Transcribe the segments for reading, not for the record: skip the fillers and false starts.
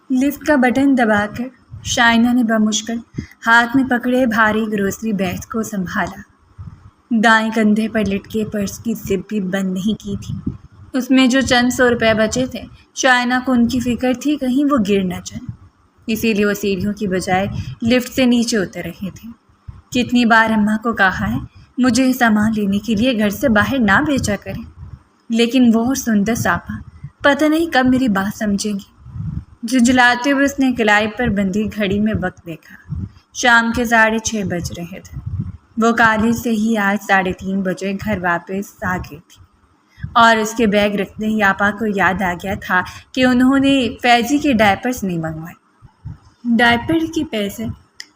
Lift کا button دبا کر شائنہ نے بمشکل ہاتھ میں پکڑے بھاری گروسری بیگ کو سنبھالا۔ دائیں کندھے پر لٹکے پرس کی زپ بھی بند نہیں کی تھی۔ اس میں جو چند 100 روپے بچے تھے، شائنہ کو ان کی فکر تھی کہیں وہ گر نہ جائیں، اسی لیے وہ سیڑھیوں کی بجائے لفٹ سے نیچے اتر رہے تھے۔ کتنی بار اماں کو کہا ہے مجھے سامان لینے کے لیے گھر سے باہر نہ بھیجا کریں، لیکن وہ اور سندس آپا پتہ نہیں کب میری بات سمجھیں گی۔ جھنجھلاتے ہوئے اس نے کلائی پر بندھی گھڑی میں وقت دیکھا۔ شام کے 6:30 بج رہے تھے۔ وہ کالج سے ہی آج 3:30 بجے گھر واپس آ گئی تھی، اور اس کے بیگ رکھتے ہی آپا کو یاد آ گیا تھا کہ انہوں نے فیضی کے ڈائپرز نہیں منگوائے۔ ڈائپر کے پیسے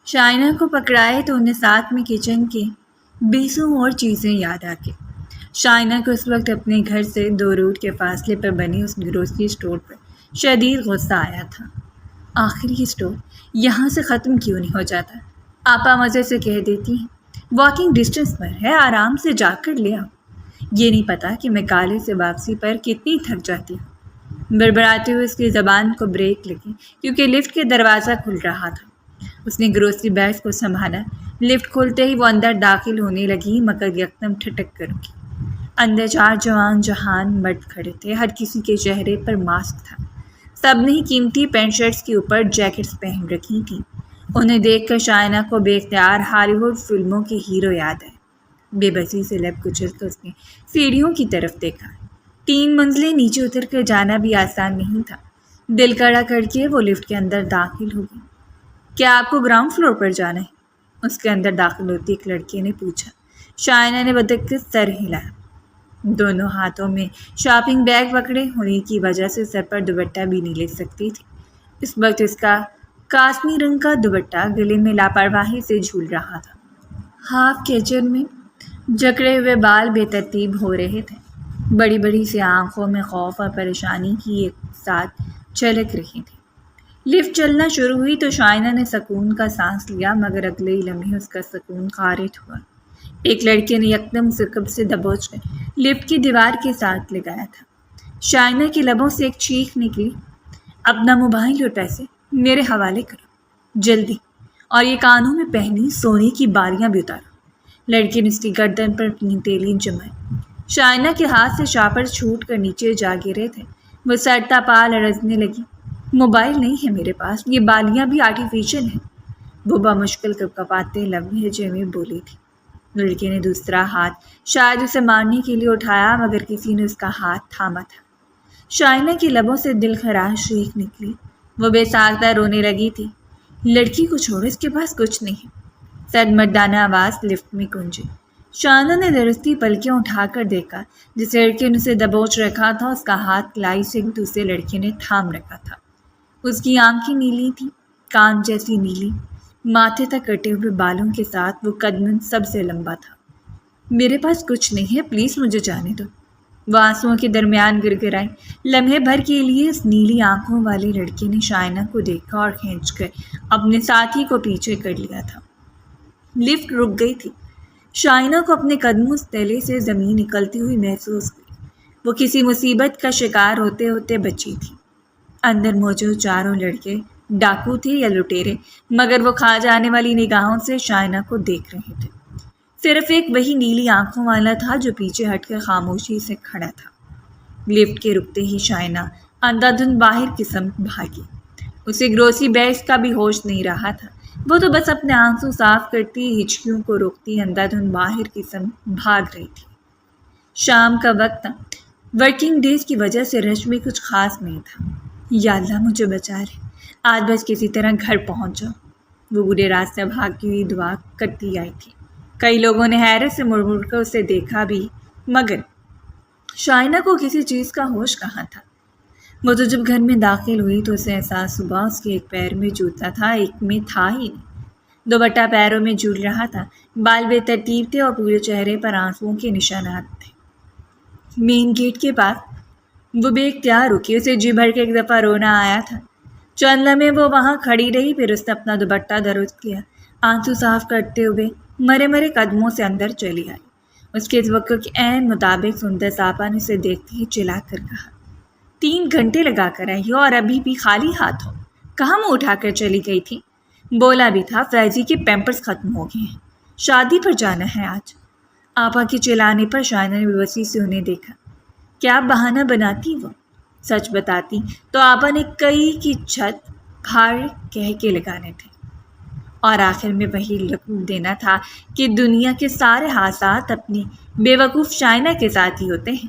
شائنہ کو پکڑائے تو انہیں ساتھ میں کچن کی 20 اور چیزیں یاد آ گئی۔ شائنہ کو اس وقت اپنے گھر سے 2 روٹ کے فاصلے پر بنے اس گروسری اسٹور پر شدید غصہ آیا تھا۔ آخر یہ اسٹور یہاں سے ختم کیوں نہیں ہو جاتا؟ آپا مزے سے کہہ دیتی ہیں واکنگ ڈسٹینس پر ہے، آرام سے جا کر لے آؤ۔ یہ نہیں پتا کہ میں کالج سے واپسی پر کتنی تھک جاتی ہوں۔ بڑبڑاتے ہوئے اس کی زبان کو بریک لگی کیونکہ لفٹ کے دروازہ کھل رہا تھا۔ اس نے گروسری بیگ کو سنبھالا۔ لفٹ کھلتے ہی وہ اندر داخل ہونے لگی مگر یکدم ٹھٹک کر رکی۔ اندر 4 جوان جہان مرد کھڑے تھے، ہر کسی کے چہرے پر ماسک تھا۔ سب نے ہی قیمتی پینٹ شرٹس کے اوپر جیکٹس پہن رکھی تھیں۔ انہیں دیکھ کر شائنہ کو بے اختیار ہالی ووڈ فلموں کے ہیرو یاد آئے۔ بے بسی سے لب کچل کر اس نے سیڑھیوں کی طرف دیکھا۔ 3 منزلیں نیچے اتر کر جانا بھی آسان نہیں تھا۔ دل کڑا کر کے وہ لفٹ کے اندر داخل ہو گئی۔ کیا آپ کو گراؤنڈ فلور پر جانا ہے؟ اس کے اندر داخل ہوتی ایک لڑکے نے پوچھا۔ شائنہ نے بدقت سر ہلایا۔ دونوں ہاتھوں میں شاپنگ بیگ پکڑے ہونے کی وجہ سے سر پر دوپٹہ بھی نہیں لے سکتی تھی۔ اس وقت اس کا کاسنی رنگ کا دوپٹہ گلے میں لاپرواہی سے جھول رہا تھا۔ ہاف کیچن میں جکڑے ہوئے بال بے ترتیب ہو رہے تھے۔ بڑی بڑی سی آنکھوں میں خوف اور پریشانی کی ایک ساتھ جھلک رہی تھی۔ لفٹ چلنا شروع ہوئی تو شائنہ نے سکون کا سانس لیا مگر اگلے ہی لمحے اس کا سکون خارج ہوا۔ ایک لڑکے نے یکدم اسے قب سے دبوچ کر لفٹ کی دیوار کے ساتھ لگایا تھا۔ شائنہ کے لبوں سے ایک چیخ نکلی، اپنا موبائل اور پیسے میرے حوالے کرو جلدی، اور یہ کانوں میں پہنی سونے کی بالیاں بھی اتارو۔ لڑکے نے اس کی گردن پر اپنی ہتھیلی جمائی۔ شائنہ کے ہاتھ سے شاپر چھوٹ کر نیچے جا گرے تھے۔ وہ سرتا پا لرزنے لگی۔ موبائل نہیں ہے میرے پاس، یہ بالیاں بھی آرٹیفیشل ہیں، وہ بمشکل کپکپاتے لہجے میں بولی تھی۔ لڑکے نے دوسرا ہاتھ شاید اسے مارنے کے لیے اٹھایا مگر کسی نے اس کا ہاتھ تھاما تھا۔ شائنہ کے لبوں سے دل خراش چیخ نکلی۔ وہ بے ساختہ رونے لگی تھی۔ لڑکی کو چھوڑو، اس کے پاس کچھ نہیں ہے، سد مردانہ آواز لفٹ میں گونجی۔ شائنہ نے درستی پلکیں اٹھا کر دیکھا۔ جس لڑکے نے اسے دبوچ رکھا تھا اس کا ہاتھ کلائی سے دوسرے لڑکے نے تھام رکھا تھا۔ اس کی آنکھیں نیلی تھیں، کان جیسی نیلی، ماتھے تک کٹے ہوئے بالوں کے ساتھ وہ قدمن سب سے لمبا تھا۔ میرے پاس کچھ نہیں ہے، پلیز مجھے جانے دو، وہ آنسوؤں کے درمیان گر گرائی۔ لمحے بھر کے لیے اس نیلی آنکھوں والے لڑکے نے شائنہ کو دیکھا اور کھینچ کر اپنے ساتھی کو پیچھے کر لیا تھا۔ لفٹ رک گئی تھی۔ شائنہ کو اپنے قدموں تلے سے زمین نکلتی ہوئی محسوس ہوئی۔ وہ کسی مصیبت کا شکار ہوتے ہوتے بچی تھی۔ اندر موجود 4 لڑکے ڈاکو تھے یا لٹیرے مگر وہ کھا جانے والی نگاہوں سے شائنہ کو دیکھ رہے تھے۔ صرف ایک وہی نیلی آنکھوں والا تھا جو پیچھے ہٹ کر خاموشی سے کھڑا تھا۔ لفٹ کے رکتے ہی شائنہ اندھا دھند باہر کی سمت بھاگی۔ اسے گروسری بیگز کا بھی ہوش نہیں رہا تھا۔ وہ تو بس اپنے آنسو صاف کرتی، ہچکیوں کو روکتی اندھا دھند باہر کی سمت بھاگ رہی تھی۔ شام کا وقت تھا۔ ورکنگ ڈیز کی وجہ سے رش میں کچھ خاص نہیں تھا۔ یا اللہ مجھے بچا رہے، آج بس کسی طرح گھر پہنچ جاؤ، وہ بوڑھے راستے بھاگتی ہوئی دعا کرتی آئی تھی۔ کئی لوگوں نے حیرت سے مڑ مڑ کر اسے دیکھا بھی مگر شائنہ کو کسی چیز کا ہوش کہاں تھا۔ وہ تو جب گھر میں داخل ہوئی تو اسے احساس ہوا اس کے ایک پیر میں جوتا تھا، ایک میں تھا ہی نہیں۔ دوپٹہ پیروں میں جھول رہا تھا، بال بے ترتیب تھے اور پورے چہرے پر آنسوؤں کے نشانات تھے۔ مین گیٹ کے پاس وہ بے اختیار رکی، اسے جی بھر کے ایک دفعہ رونا آیا تھا۔ چند لمحے وہ وہاں کھڑی رہی، پھر اس نے اپنا دوپٹہ درست کیا، آنسو صاف کرتے ہوئے مرے مرے قدموں سے اندر چلی آئی۔ اس کے توقع کے عین مطابق سندس آپا نے اسے دیکھتے ہی چلا کر کہا، 3 گھنٹے لگا کر آئی ہو اور ابھی بھی خالی ہاتھ ہو، کہاں منہ اٹھا کر چلی گئی تھی؟ بولا بھی تھا فیضی کے پیمپرز ختم ہو گئے ہیں، شادی پر جانا ہے آج۔ آپا کے چلانے پر شائنہ نے بے بسی سے انہیں دیکھا۔ کیا بہانہ بناتی وہ؟ سچ بتاتی تو آپا نے کئی کی چھت پھاڑ کہہ کے لگانے تھے، اور آخر میں وہی لقب دینا تھا کہ دنیا کے سارے حادثات اپنی بے وقوف شائنہ کے ساتھ ہی ہوتے ہیں۔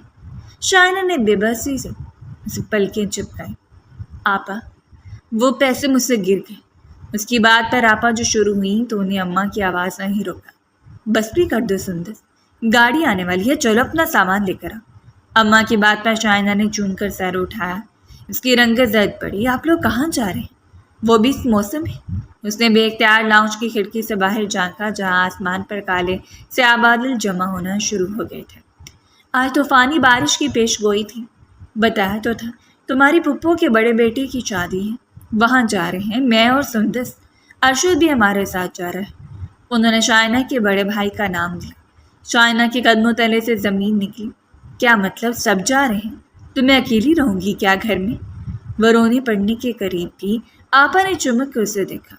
شائنہ نے بے بسی سے اسے پلکیں چپکائی۔ آپا، وہ پیسے مجھ سے گر گئے۔ اس کی بات پر آپا جو شروع ہوئی تو انہیں اماں کی آواز نہیں روکا۔ بس بھی کر دو سندس، گاڑی آنے والی ہے، چلو اپنا سامان لے کر آؤ۔ اماں کی بات پر شائنہ نے چون کر سر اٹھایا۔ اس کی رنگت زرد پڑی۔ آپ لوگ کہاں جا رہے ہیں؟ وہ بھی اس موسم ہے؟ اس نے بے اختیار لاؤنج کی کھڑکی سے باہر جھانکا جہاں آسمان پر کالے سیاہ بادل جمع ہونا شروع ہو گئے تھے۔ آج طوفانی بارش کی پیش گوئی تھی۔ بتایا تو تھا، تمہاری پھپھو کے بڑے بیٹے کی شادی ہے، وہاں جا رہے ہیں میں اور سندس۔ ارشد بھی ہمارے ساتھ جا رہا ہے۔ انہوں نے شائنہ کے بڑے بھائی کا نام لیا۔ شائنہ کے قدموں تلے سے زمین نکلی۔ کیا مطلب سب جا رہے ہیں؟ تو میں اکیلی رہوں گی کیا گھر میں؟ وہ رونے پڑنے کے قریب تھی۔ آپا نے چمک کر اسے دیکھا۔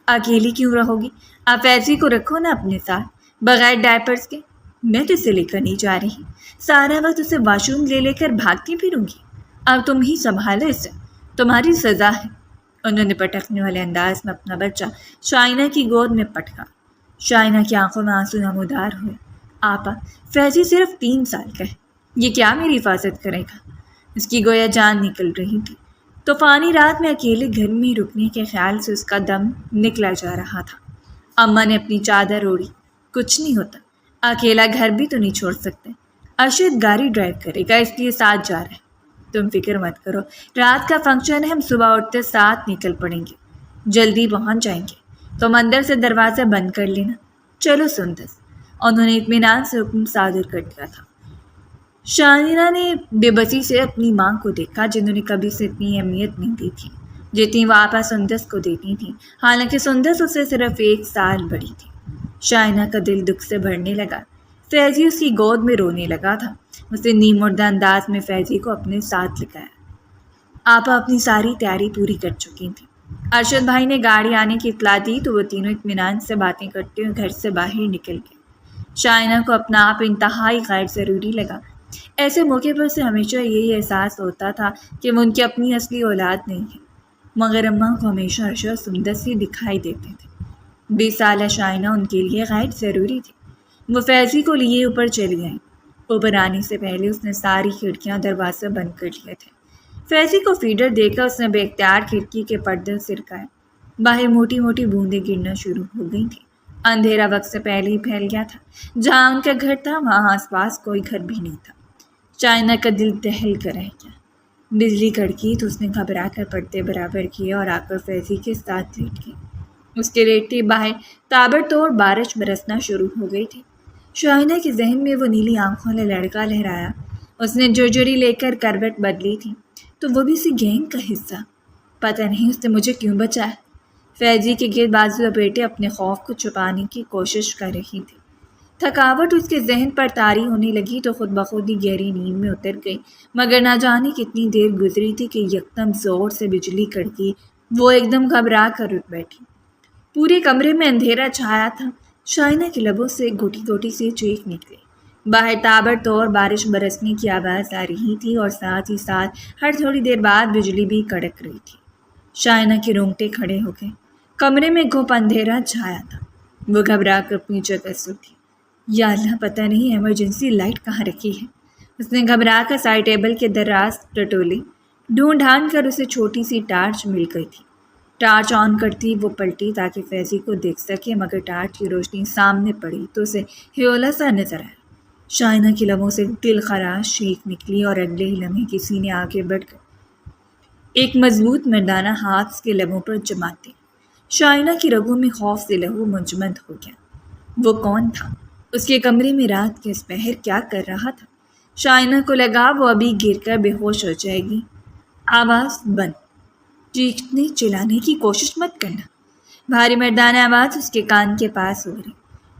اکیلی کیوں رہو گی؟ آپ فیضی کو رکھو نا اپنے ساتھ، بغیر ڈائپرز کے۔ میں تو اسے لے کر نہیں جا رہی، سارا وقت اسے واش روم لے کر بھاگتی پھروں گی۔ اب تم ہی سنبھالو اسے، تمہاری سزا ہے۔ انہوں نے پٹکنے والے انداز میں اپنا بچہ شائنہ کی گود میں پٹکا۔ شائنہ کی آنکھوں میں آنسو نمودار ہوئے۔ آپا، فیضی صرف 3 سال کا ہے، یہ کیا میری حفاظت کرے گا؟ اس کی گویا جان نکل رہی تھی۔ طوفانی رات میں اکیلے گھر میں رکنے کے خیال سے اس کا دم نکلا جا رہا تھا۔ اماں نے اپنی چادر اوڑھی۔ کچھ نہیں ہوتا، اکیلا گھر بھی تو نہیں چھوڑ سکتے۔ ارشد گاڑی ڈرائیو کرے گا، اس لیے ساتھ جا رہے ہیں۔ تم فکر مت کرو، رات کا فنکشن ہے، ہم صبح اٹھتے ساتھ نکل پڑیں گے، جلدی پہنچ جائیں گے۔ تم اندر سے دروازہ بند کر لینا۔ چلو سندس، انہوں نے اطمینان سے حکم صادر کر دیا تھا۔ شائنہ نے بے بسی سے اپنی ماں کو دیکھا، جنہوں نے کبھی سے اتنی اہمیت نہیں دی تھی جتنی وہ آپا سندس کو دیتی تھیں، حالانکہ سندس اسے صرف 1 سال بڑی تھی۔ شائنہ کا دل دکھ سے بھرنے لگا۔ فیضی اس کی گود میں رونے لگا تھا۔ اسے نیم مردہ انداز میں فیضی کو اپنے ساتھ لگایا۔ آپا اپنی ساری تیاری پوری کر چکی تھی۔ ارشد بھائی نے گاڑی آنے کی اطلاع دی تو وہ تینوں اطمینان سے باتیں کرتے ہوئے گھر سے باہر نکل گئے۔ شائنہ کو اپنا آپ انتہائی غیر ضروری لگا۔ ایسے موقع پر اسے ہمیشہ یہی احساس ہوتا تھا کہ وہ ان کی اپنی اصلی اولاد نہیں ہے، مگر اماں کو ہمیشہ ارشد سندس ہی دکھائی دیتے تھے۔ 20 سالہ شائنہ ان کے لیے غیر ضروری تھی۔ وہ فیضی کو لیے اوپر چلی گئیں۔ اوپر آنے سے پہلے اس نے ساری کھڑکیاں دروازے بند کر لیے تھے۔ فیضی کو فیڈر دے کر اس نے بے اختیار کھڑکی کے پردے سرکائے۔ باہر موٹی موٹی بوندیں گرنا شروع ہو گئی تھیں۔ اندھیرا وقت سے پہلے ہی پھیل گیا تھا۔ جہاں ان کا گھر تھا وہاں آس پاس کوئی گھر بھی نہیں تھا۔ شائنہ کا دل دہل کر رہ گیا۔ بجلی کڑکی تو اس نے گھبرا کر پردے برابر کیے اور آ کر فیضی کے ساتھ لیٹ گئی۔ اس کے لیٹتے باہر تابڑ توڑ بارش برسنا شروع ہو گئی تھی۔ شائنہ کے ذہن میں وہ نیلی آنکھوں والا لڑکا لہرایا۔ اس نے جرجری لے کر کروٹ بدلی تھی، تو وہ بھی اسی گینگ کا حصہ۔ پتہ نہیں اس نے مجھے کیوں بچایا۔ فیضی کے گرد بازو لپیٹے اپنے خوف کو چھپانے کی کوشش کر رہی تھی۔ تھکاوٹ اس کے ذہن پر طاری ہونے لگی تو خود بخود ہی گہری نیند میں اتر گئی، مگر نہ جانے کتنی دیر گزری تھی کہ یکدم زور سے بجلی کڑکی۔ وہ ایک دم گھبرا کر اٹھ بیٹھی۔ پورے کمرے میں اندھیرا چھایا تھا۔ شائنہ کے لبوں سے گھوٹی گھوٹی سی چیخ نکلی۔ باہر تابڑ توڑ بارش برسنے کی آواز آ رہی تھی اور ساتھ ہی ساتھ ہر تھوڑی دیر بعد بجلی بھی کڑک رہی تھی۔ شائنہ کے رونگٹے کھڑے ہو گئے۔ کمرے میں گھوپ اندھیرا چھایا تھا۔ وہ گھبرا کر اپنی جگہ سے اٹھی۔ یا اللہ، پتہ نہیں ایمرجنسی لائٹ کہاں رکھی ہے۔ اس نے گھبرا کر سائڈ ٹیبل کے دراز ٹٹولی۔ ڈھونڈ ڈھانڈ کر اسے چھوٹی سی ٹارچ مل گئی تھی۔ ٹارچ آن کرتی وہ پلٹی تاکہ فیضی کو دیکھ سکے، مگر ٹارچ کی روشنی سامنے پڑی تو اسے ہیولا سا نظر آیا۔ شائنہ کی لبوں سے دل خراش چیخ نکلی اور اگلے ہی لمحے کسی نے آگے بڑھ کر ایک مضبوط مردانہ ہاتھ اس کے لبوں پر جماتے۔ شائنہ کی رگوں میں خوف سے لہو منجمد ہو گیا۔ وہ کون تھا؟ اس کے کمرے میں رات کے اس پہر کیا کر رہا تھا؟ شائنہ کو لگا وہ ابھی گر کر بے ہوش ہو جائے گی۔ آواز بند۔ چیخنے چلانے کی کوشش مت کرنا۔ بھاری مردانہ آواز اس کے کان کے پاس ہو رہی۔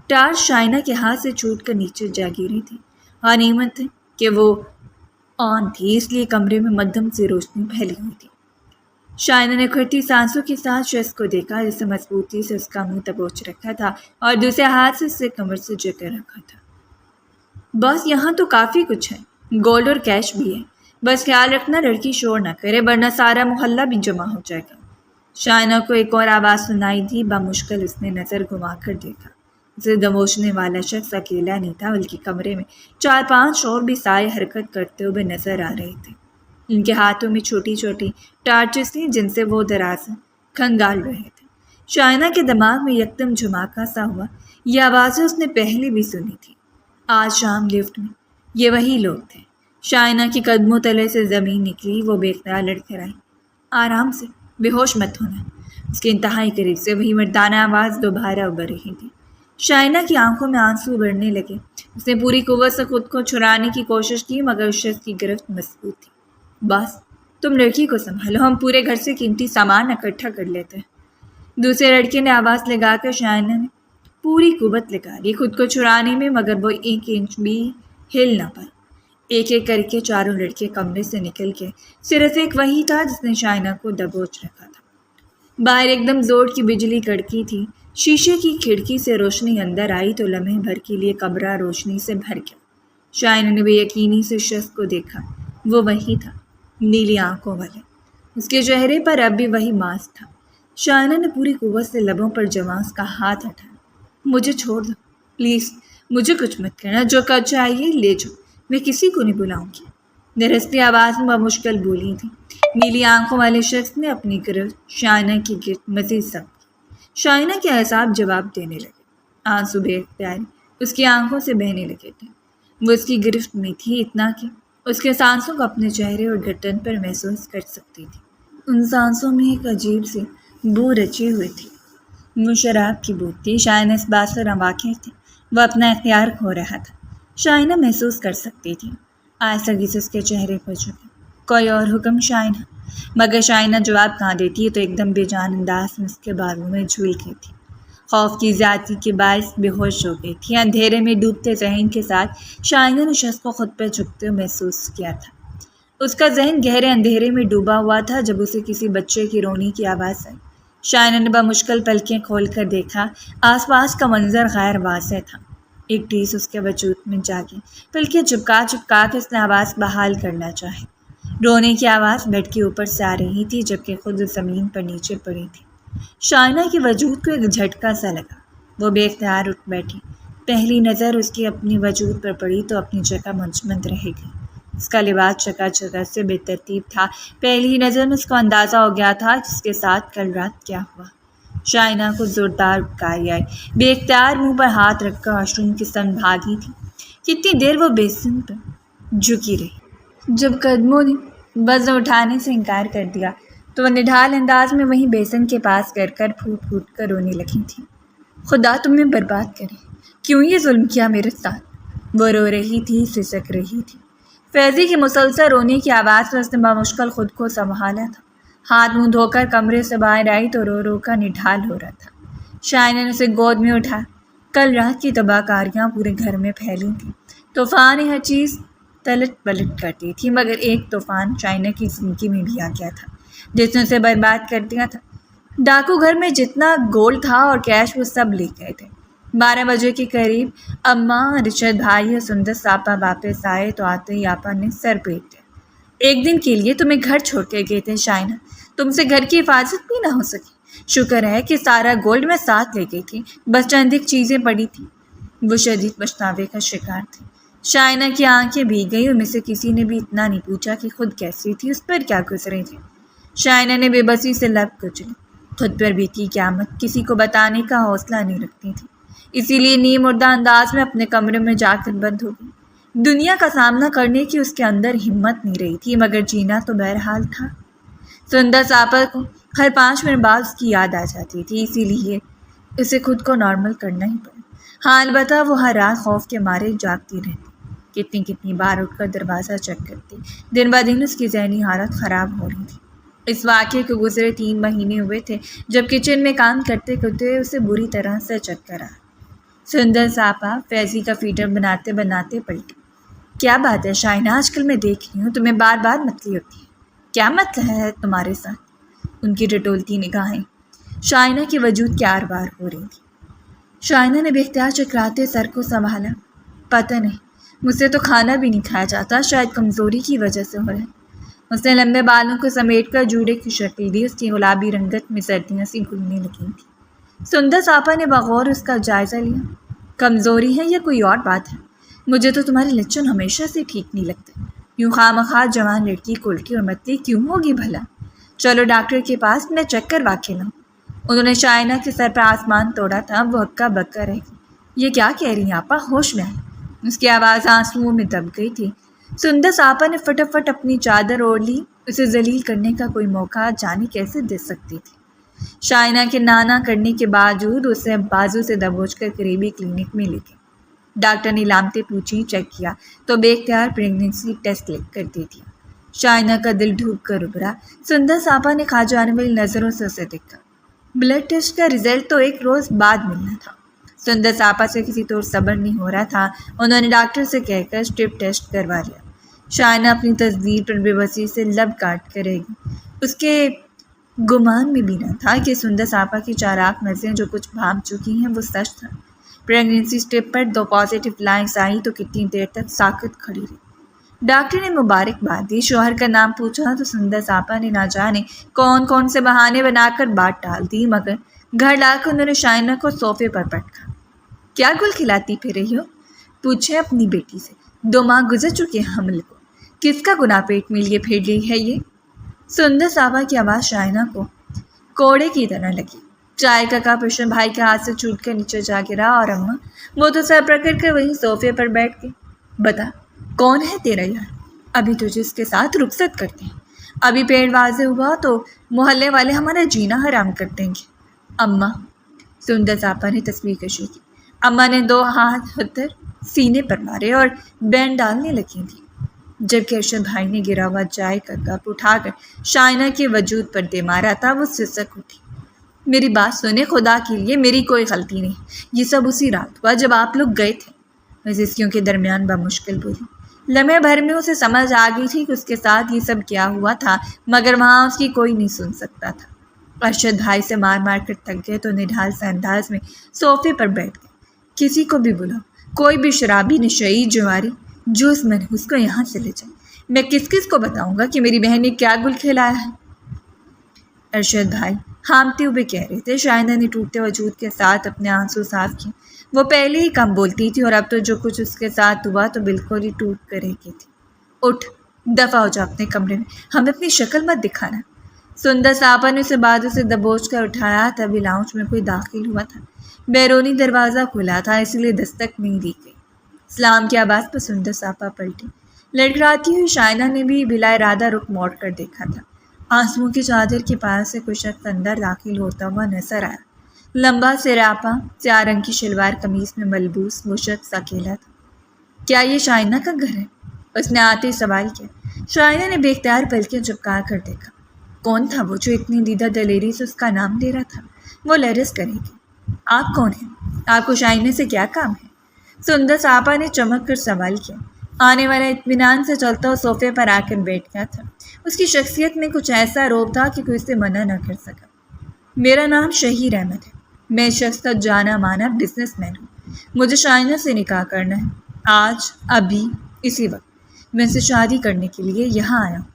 ٹارچ شائنہ کے ہاتھ سے چھوٹ کر نیچے جا گری تھی۔ غنیمت کہ وہ آن تھی، اس لیے کمرے میں مدھم سے روشنی پھیلی ہوئی تھی۔ شائنہ نے اکھڑتی سانسوں کے ساتھ شخص کو دیکھا جسے مضبوطی سے اس کا منہ دبوچ رکھا تھا اور دوسرے ہاتھ سے اس سے کمر سے جکڑ رکھا تھا۔ بس یہاں تو کافی کچھ ہے، گولڈ اور کیش بھی ہے، بس خیال رکھنا لڑکی شور نہ کرے ورنہ سارا محلہ بھی جمع ہو جائے گا۔ شائنہ کو ایک اور آواز سنائی دی۔ بامشکل اس نے نظر گھما کر دیکھا۔ اسے دبوچنے والا شخص اکیلا نہیں تھا بلکہ کمرے میں 4-5 اور بھی سائے حرکت کرتے ہوئے نظر آ رہے تھے۔ ان کے ہاتھوں میں چھوٹی چھوٹی ٹارچز تھیں جن سے وہ درازیں کھنگال رہے تھے۔ شائنہ کے دماغ میں یکدم جھماکا سا ہوا، یہ آوازیں اس نے پہلے بھی سنی تھی۔ آج شام لفٹ میں یہ وہی لوگ تھے۔ شائنہ کے قدموں تلے سے زمین نکلی، وہ بے اختیار لڑکھڑ آئی۔ آرام سے، بے ہوش مت ہونا۔ اس کے انتہائی قریب سے وہی مردانہ آواز دوبارہ ابھر رہی تھی۔ شائنہ کی آنکھوں میں آنسو بڑھنے لگے۔ اس نے پوری قوت سے خود کو چھڑانے کی کوشش کی مگر اس شخص کی گرفت مضبوط تھی۔ بس تم لڑکی کو سنبھالو، ہم پورے گھر سے قیمتی سامان اکٹھا کر لیتے ہیں۔ دوسرے لڑکے نے آواز لگا کر شائنہ نے پوری قوت لگا لی خود کو چھڑانے میں مگر وہ 1 انچ بھی ہل نہ پائی۔ ایک ایک کر کے چاروں لڑکے کمرے سے نکل کے صرف ایک وہی تھا جس نے شائنہ کو دبوچ رکھا تھا۔ باہر ایک دم زور کی بجلی کڑکی تھی۔ شیشے کی کھڑکی سے روشنی اندر آئی تو لمحے بھر کے لیے کمرہ روشنی سے بھر گیا۔ شائنہ نے بے یقینی سے شخص کو دیکھا۔ وہ وہی تھا، نیلی آنکھوں والے۔ اس کے چہرے پر اب بھی وہی ماسک تھا۔ شائنہ نے پوری قوت سے لبوں پر جما اس کا ہاتھ ہٹایا۔ مجھے چھوڑ دو پلیز، مجھے کچھ مت کرنا، جو کر چاہیے لے جاؤ، میں کسی کو نہیں بلاؤں گی، نرستی آواز میں بمشکل بولی تھی۔ نیلی آنکھوں والے شخص نے اپنی گرفت شائنہ کی گرفت مزید سخت کی۔ شائنہ کے اعصاب جواب دینے لگے۔ آنسو بے اختیاری اس کی آنکھوں سے بہنے لگے تھے۔ وہ اس کی گرفت میں تھی، اتنا کہ اس کے سانسوں کو اپنے چہرے اور گردن پر محسوس کر سکتی تھی۔ ان سانسوں میں ایک عجیب سی بو رچی ہوئی تھی۔ وہ شراب کی بو تھی۔ شائنہ اس بات سے ناواقف تھی، وہ اپنا اختیار کھو رہا تھا۔ شائنہ محسوس کر سکتی تھی۔ آہستگی سے اس کے چہرے پر جھکے۔ کوئی اور حکم شائنہ؟ مگر شائنہ جواب کہاں دیتی تو ایک دم بے جان انداز میں اس کے بالوں میں جھول گئی تھی۔ خوف کی زیادتی کے باعث بے ہوش ہو گئی تھی۔ اندھیرے میں ڈوبتے ذہن کے ساتھ شائنہ نے شخص کو خود پر جھکتے ہوئے محسوس کیا تھا۔ اس کا ذہن گہرے اندھیرے میں ڈوبا ہوا تھا جب اسے کسی بچے کی رونے کی آواز آئی۔ شائنہ نے بمشکل پلکیں کھول کر دیکھا۔ آس پاس کا منظر غیر واضح تھا۔ ایک ٹیس اس کے وجود میں جاگی۔ پلکیں چپکا چپکا کے اس نے آواز بحال کرنا چاہی۔ رونے کی آواز بیڈ کے اوپر سے آ رہی تھی جبکہ خود زمین پر نیچے پڑی تھی۔ شائنہ کے وجود کو ایک جھٹکا سا لگا۔ وہ بے اختیار اٹھ بیٹھی۔ پہلی نظر اس کی اپنی وجود پر پڑی تو اپنی جگہ منجمد رہ گئی۔ اس کا لباس چکا چکا سے بے ترتیب تھا۔ پہلی نظر میں اس کو اندازہ ہو گیا تھا جس کے ساتھ کل رات کیا ہوا۔ شائنہ کو زوردار اٹکاری آئی۔ بے اختیار منہ پر ہاتھ رکھ کر واش روم کی سمت بھاگی تھی۔ کتنی دیر وہ بیسن پر جھکی رہی۔ جب قدموں نے وزن اٹھانے سے انکار کر دیا تو وہ نڈھال انداز میں وہیں بیسن کے پاس کر پھوٹ پھوٹ کر رونے لگی تھی۔ خدا تمہیں برباد کرے، کیوں یہ ظلم کیا میرے ساتھ؟ وہ رو رہی تھی، سسک رہی تھی۔ فیضی کی مسلسل رونے کی آواز میں اس نے بمشکل خود کو سنبھالا تھا۔ ہاتھ منہ دھو کر کمرے سے باہر آئی تو رو رو کر نڈھال ہو رہا تھا۔ شائنہ نے اسے گود میں اٹھا۔ کل رات کی تباہ کاریاں پورے گھر میں پھیلی تھیں۔ طوفان ہر چیز تلٹ پلٹ کرتی تھی مگر ایک طوفان شائنہ کی زندگی میں بھی آ گیا تھا جس نے اسے برباد کر دیا تھا۔ ڈاکو گھر میں جتنا گولڈ تھا اور کیش وہ سب لے گئے تھے۔ 12 بجے کے قریب اماں، رشد بھائی اور سندس آپا واپس آئے تو آتے ہی آپا نے سر پیٹ دیا۔ ایک دن کے لیے تمہیں گھر چھوڑ کے گئے تھے شائنہ، تم سے گھر کی حفاظت بھی نہ ہو سکی۔ شکر ہے کہ سارا گولڈ میں ساتھ لے گئی تھی، بس چند ایک چیزیں پڑی تھیں۔ وہ شدید پچھتاوے کا شکار تھی۔ شائنہ کی آنکھیں بھیگ گئی۔ ان میں سے کسی نے بھی اتنا نہیں پوچھا کہ خود کیسی تھی، اس پر کیا گزرے تھے۔ شائنہ نے بے بسی سے لب کچلی۔ خود پر بیتی قیامت کسی کو بتانے کا حوصلہ نہیں رکھتی تھی، اسی لیے نیم مردہ انداز میں اپنے کمرے میں جا کر بند ہو گئی۔ دنیا کا سامنا کرنے کی اس کے اندر ہمت نہیں رہی تھی مگر جینا تو بہرحال تھا۔ سندس آپا کو ہر 5 منٹ بعد اس کی یاد آ جاتی تھی، اسی لیے اسے خود کو نارمل کرنا ہی پڑا۔ ہاں البتہ وہ ہر رات خوف کے مارے جاگتی رہتی، کتنی بار اٹھ کر دروازہ چیک کرتی۔ دن بہ دن اس کی ذہنی حالت خراب ہو رہی تھی۔ اس واقعے کو گزرے 3 مہینے ہوئے تھے جب کچن میں کام کرتے کرتے اسے بری طرح سے چکر آیا۔ سندس آپا فیضی کا فیڈر بناتے بناتے پلٹی۔ کیا بات ہے شائنہ، آج کل میں دیکھ رہی ہوں تمہیں بار بار متلی ہوتی ہے، کیا مسئلہ ہے تمہارے ساتھ؟ ان کی ٹٹولتی نگاہیں شائنہ کے وجود کے آر پار ہو رہی تھی۔ شائنہ نے بے اختیار چکراتے سر کو سنبھالا۔ پتہ نہیں، مجھ سے تو کھانا بھی نہیں کھایا جاتا، شاید کمزوری کی وجہ سے ہو رہا ہے۔ اس نے لمبے بالوں کو سمیٹ کر جوڑے کی شکل دی۔ اس کی گلابی رنگت میں سردیاں سی گھلنے لگی تھیں۔ سندس آپا نے بغور اس کا جائزہ لیا۔ کمزوری ہے یا کوئی اور بات ہے؟ مجھے تو تمہارے لچن ہمیشہ سے ٹھیک نہیں لگتے۔ یوں خواہ جوان لڑکی کو الٹی اور متلی کیوں ہوگی بھلا؟ چلو ڈاکٹر کے پاس، میں چیک کروا کے لاؤں۔ انہوں نے شائنہ کے سر پر آسمان توڑا تھا۔ وہ ہکا بکا رہ گئی۔ یہ کیا کہہ رہی ہیں آپا؟ ہوش میں آئے۔ اس کی آواز آنسوؤں میں دب گئی تھی۔ سندس آپا نے فٹافٹ اپنی چادر اوڑھ لی۔ اسے ذلیل کرنے کا کوئی موقع جانے کیسے دے سکتی تھی؟ شائنہ کے نانا کرنے کے باوجود اسے بازو سے دبوچ کر قریبی کلینک میں لے گئے۔ ڈاکٹر نے علامتیں پوچھی، چیک کیا تو بے اختیار پریگننسی ٹیسٹ لکھ کر دے دیا۔ شائنہ کا دل ڈھوک کر ابھرا۔ سندس آپا نے کھا جانے والی نظروں سے اسے دیکھا۔ بلڈ ٹیسٹ کا رزلٹ تو ایک روز بعد ملنا تھا۔ سندس آپا سے کسی طور صبر نہیں ہو رہا تھا۔ انہوں نے ڈاکٹر سے کہہ کر اسٹرپ ٹیسٹ کروا لیا۔ شائنہ اپنی تصدیق پر بے بسی سے لب کاٹ کر رہ گئی۔ اس کے گمان میں بھی نہ تھا کہ سندس آپا کی چالاک نظریں جو کچھ بھانپ چکی ہیں وہ سچ تھا۔ پریگننسی اسٹرپ پر 2 پازیٹیو لائنز آئی تو کتنی دیر تک ساکت کھڑی رہی۔ ڈاکٹر نے مبارکباد دی، شوہر کا نام پوچھا تو سندس آپا نے نہ جانے کون سے بہانے بنا کر بات ٹال دی، مگر گھر لا کر انہوں نے شائنہ کو صوفے پر پٹکا۔ کیا گل کھلاتی پھر رہی ہو؟ پوچھیں اپنی بیٹی سے۔ 2 ماہ گزر چکے حمل کو، کس کا گناہ پیٹ میں لیے پھر رہی ہے یہ؟ سندس آپا کی آواز شائنہ کو کوڑے کی طرح لگی۔ چائے کا کپ ارشد بھائی کے ہاتھ سے چھوٹ کر نیچے جا گرا اور اماں وہ تو سر پکڑ کر وہیں صوفے پر بیٹھ گئی۔ بتا، کون ہے تیرا یار؟ ابھی تجھے اس کے ساتھ رخصت کرتے ہیں۔ ابھی پیڑ واضح ہوا تو محلے والے ہمارا جینا حرام کر دیں گے۔ اماں، سندس آپا نے تصویر کشی کی۔ اماں نے 2 ہاتھ ہتر سینے پر مارے اور بین ڈالنے لگی تھی، جبکہ ارشد بھائی نے گرا ہوا چائے کا کپ اٹھا کر شائنہ کے وجود پر دے مارا تھا۔ وہ سسک اٹھی۔ میری بات سنیں، خدا کے لیے، میری کوئی غلطی نہیں۔ یہ سب اسی رات ہوا جب آپ لوگ گئے تھے۔ وزیزکیوں کے درمیان بمشکل بولی۔ لمحے بھر میں اسے سمجھ آ گئی تھی کہ اس کے ساتھ یہ سب کیا ہوا تھا، مگر وہاں اس کی کوئی نہیں سن سکتا تھا۔ ارشد بھائی سے مار مار کر تھک گئے تو نڈھال سے انداز میں صوفے پر بیٹھ گئے۔ کسی کو بھی بلاؤ، کوئی بھی شرابی نشئی جواری جو اس منحوس کو یہاں سے لے جائے۔ میں کس کو بتاؤں گا کہ میری بہن نے کیا گل کھلایا ہے؟ ارشد بھائی ہامتے ہوئے کہہ رہے تھے۔ شائنہ نے ٹوٹتے وجود کے ساتھ اپنے آنسو صاف کیے۔ وہ پہلے ہی کم بولتی تھی اور اب تو جو کچھ اس کے ساتھ ہوا تو بالکل ہی ٹوٹ کر رہ گئی تھی۔ اٹھ، دفع ہو جا اپنے کمرے میں، ہمیں اپنی شکل مت دکھانا۔ سندس آپا نے اسے بازو سے دبوچ کر اٹھایا۔ تبھی لاؤنج میں کوئی داخل ہوا تھا۔ بیرونی دروازہ کھلا تھا، اس لیے دستک نہیں دی گئی۔ سلام کی آواز پر سندس آپا پلٹی۔ لڑکھڑاتی ہوئی شائنہ نے بھی بلا ارادہ رخ موڑ کر دیکھا تھا۔ آنسوؤں کی چادر کے پاس سے کوئی شخص اندر داخل ہوتا ہوا نظر آیا۔ لمبا سراپا سیاہ رنگ کی شلوار قمیص میں ملبوس وہ شخص اکیلا تھا۔ کیا یہ شائنہ کا گھر ہے؟ اس نے آتے ہی سوال کیا۔ شائنہ نے بے اختیار پلکیں چپکا کر دیکھا۔ کون تھا وہ جو اتنی دیدہ دلیری سے اس کا نام لے رہا تھا؟ وہ لرز کرے گی۔ آپ کون ہیں؟ آپ کو شائنہ سے کیا کام ہے؟ سندس آپا نے چمک کر سوال کیا۔ آنے والا اطمینان سے چلتا وہ صوفے پر آ کر بیٹھ گیا تھا۔ اس کی شخصیت میں کچھ ایسا روب تھا کہ کوئی اسے منع نہ کر سکا۔ میرا نام شہیر احمد ہے، میں اس شخص کا جانا مانا بزنس مین ہوں۔ مجھے شائنہ سے نکاح کرنا ہے، آج، ابھی، اسی وقت۔ میں اسے شادی کرنے کے لیے یہاں آیا ہوں۔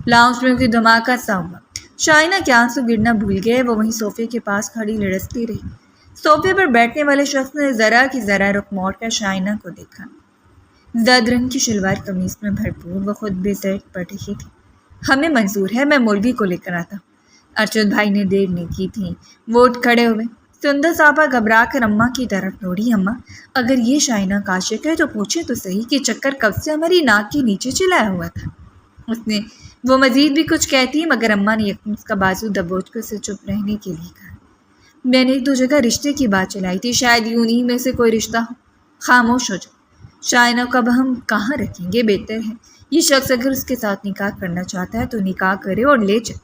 لاؤنج میں کوئی دھماکہ سا ہوا۔ شائنہ کے آنسو گرنا بھول گئے۔ وہ وہیں صوفے کے پاس کھڑی لڑزتی رہی۔ صوفے پر بیٹھنے والے شخص نے ذرا کی ذرا رخ موڑ کر شائنہ کو دیکھا۔ زرد رنگ کی شلوار قمیص میں بھرپور وہ خود بے زرد پڑ رہی تھی۔ ہمیں منظور ہے، میں مولوی کو لے کر آتا ہوں۔ ارشد بھائی نے دیر نہیں کی تھی، وہ اٹھ کھڑے ہوئے۔ سندس آپا گھبرا کر اماں کی طرف دوڑی۔ اماں، اگر یہ شائنہ کا عاشق ہے تو پوچھے تو صحیح کہ چکر کب سے ہماری ناک کے نیچے چلایا ہوا تھا۔ وہ مزید بھی کچھ کہتی مگر اماں نے یکدم اس کا بازو دبوچ کر اسے چپ رہنے کے لیے کہا۔ میں نے 1-2 جگہ رشتے کی بات چلائی تھی، شاید انہی میں سے کوئی رشتہ ہو۔ خاموش ہو جاؤ، شائنہ کو اب ہم کہاں رکھیں گے؟ بہتر ہے یہ شخص اگر اس کے ساتھ نکاح کرنا چاہتا ہے تو نکاح کرے اور لے جائے۔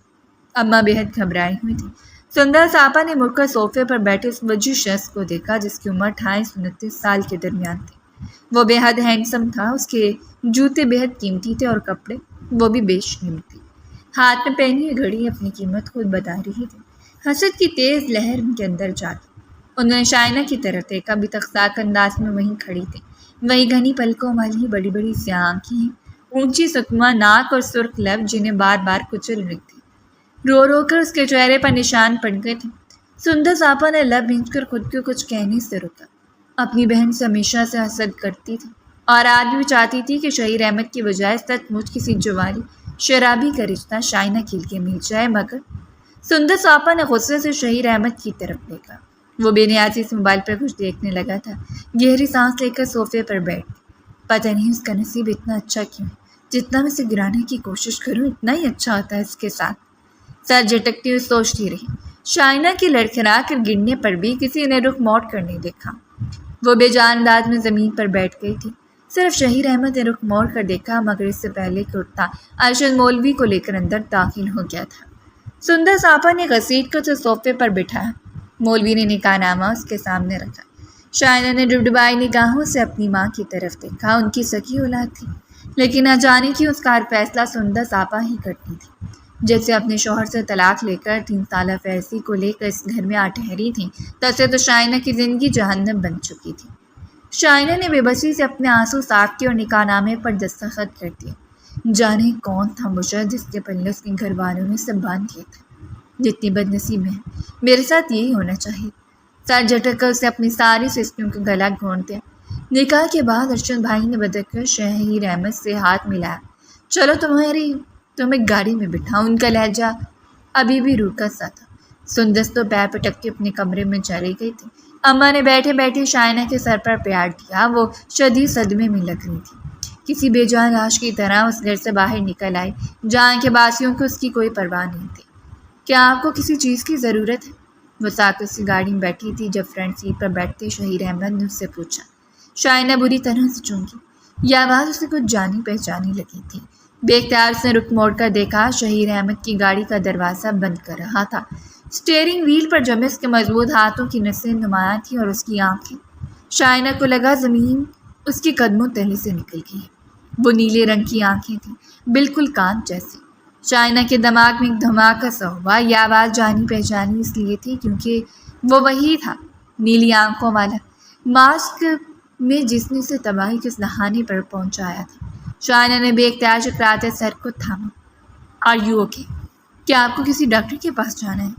اماں بے حد گھبرائی ہوئی تھی۔ سندس آپا نے مڑ کر صوفے پر بیٹھے اس وجوہ شخص کو دیکھا جس کی عمر 28-29 سال کے درمیان تھی۔ وہ بے حد ہینڈسم تھا، اس کے جوتے بے حد قیمتی تھے اور کپڑے وہ بھی بیش قیمتی۔ ہاتھ میں پہنی ہوئی گھڑی اپنی قیمت خود بتا رہی تھی۔ حسد کی تیز لہر ان کے اندر جاتی۔ انہوں نے شائنہ کی طرف دیکھا، ابھی تک ساک انداز میں وہیں کھڑی تھی، وہی گھنی پلکوں والی بڑی بڑی سیاہ آنکھیں، اونچی سکما ناک اور سرخ لب جنہیں بار بار کچل رہی تھی۔ رو رو کر اس کے چہرے پر نشان پڑ گئے تھے۔ سندس آپا نے لب بھینچ کر خود کو کچھ کہنے سے روکا۔ اپنی بہن سے ہمیشہ سے حسد کرتی تھی اور آج بھی چاہتی تھی کہ شہیر احمد کی بجائے سچ مچ کسی جواری شرابی کا رشتہ شائنہ کے لیے مل جائے، مگر سندس آپا نے غصے سے شہیر احمد کی طرف دیکھا۔ وہ بے نیازی سے موبائل پر کچھ دیکھنے لگا تھا۔ گہری سانس لے کر صوفے پر بیٹھ گئی۔ پتہ نہیں اس کا نصیب اتنا اچھا کیوں ہے، جتنا میں اسے گرانے کی کوشش کروں اتنا ہی اچھا ہوتا ہے اس کے ساتھ۔ سر جھٹکتی ہوئی سوچتی رہی۔ شائنہ کے لڑکھڑا کر گرنے پر بھی کسی نے رخ موڑ کر نہیں دیکھا۔ وہ بے جان انداز میں زمین پر بیٹھ گئی تھی۔ صرف شہیر احمد نے رخ موڑ کر دیکھا، مگر اس سے پہلے کہ اٹھتا ارشد مولوی کو لے کر اندر داخل ہو گیا تھا۔ سندس آپا نے گھسیٹ کر اسے صوفے پر بٹھایا۔ مولوی نے نکاح نامہ اس کے سامنے رکھا۔ شائنہ نے ڈبڈبائی نگاہوں سے اپنی ماں کی طرف دیکھا۔ ان کی سکی اولاد تھی، لیکن نہ جانے کیوں اس کا ہر فیصلہ سندس آپا ہی کرتی تھی۔ جیسے اپنے شوہر سے طلاق لے کر 3 سالہ فیضی کو لے کر اس گھر میں آ ٹھہری تھیں، تیسے تو شائنہ کی زندگی جہنم بن چکی تھی۔ شائنہ نے بے بسی سے اپنے آنسو صاف کیے اور نکاح نامے پر دستخط کر دیے۔ جانے کون تھا مجھے جس کے پلے اس کے گھر والوں نے سب باندھ دیا تھا۔ جتنی بد نصیب ہے، میرے ساتھ یہی ہونا چاہیے۔ سر جھٹک کر اسے اپنی ساری سستیوں کا گلا گھونٹ دیا۔ نکاح کے بعد ارشد بھائی نے بدک کر شہیر احمد سے ہاتھ ملایا۔ چلو تمہیں گاڑی میں بٹھاؤں۔ ان کا لہجہ ابھی بھی روکھا سا تھا۔ سندس تو پیر پٹک کے اپنے کمرے میں چلی گئی تھی۔ اماں نے بیٹھے بیٹھے شائنہ کے سر پر پیار دیا۔ وہ شدید صدمے میں لگ رہی تھی۔ کسی بے جان لاش کی طرح اس گھر سے باہر نکل آئی جہاں کے باسیوں کو اس کی کوئی پرواہ نہیں تھی۔ کیا آپ کو کسی چیز کی ضرورت ہے؟ وہ ساکت سی گاڑی میں بیٹھی تھی جب فرنٹ سیٹ پر بیٹھتے شہیر احمد نے اس سے پوچھا۔ شائنہ بری طرح سے چونکی۔ یہ آواز اسے کچھ جانی پہچانی لگی تھی۔ بے اختیار سے رخ موڑ کر دیکھا، شہیر احمد کی گاڑی کا دروازہ بند کر رہا تھا۔ اسٹیئرنگ وہیل پر جمے اس کے مضبوط ہاتھوں کی نسیں نمایاں تھیں اور اس کی آنکھیں۔ شائنہ کو لگا زمین اس کے قدموں تلے سے نکل گئی۔ وہ نیلے رنگ کی آنکھیں تھیں، بالکل کانچ جیسی۔ شائنہ کے دماغ میں ایک دھماکہ سا ہوا۔ یہ آواز جانی پہچانی اس لیے تھی کیونکہ وہ وہی تھا، نیلی آنکھوں والا، ماسک میں جس نے اسے تباہی کے اس دہانے پر پہنچایا تھا۔ شائنہ نے بے اختیار چکراتے سر کو تھاما۔ Are you okay? کیا آپ کو کسی ڈاکٹر کے پاس جانا ہے؟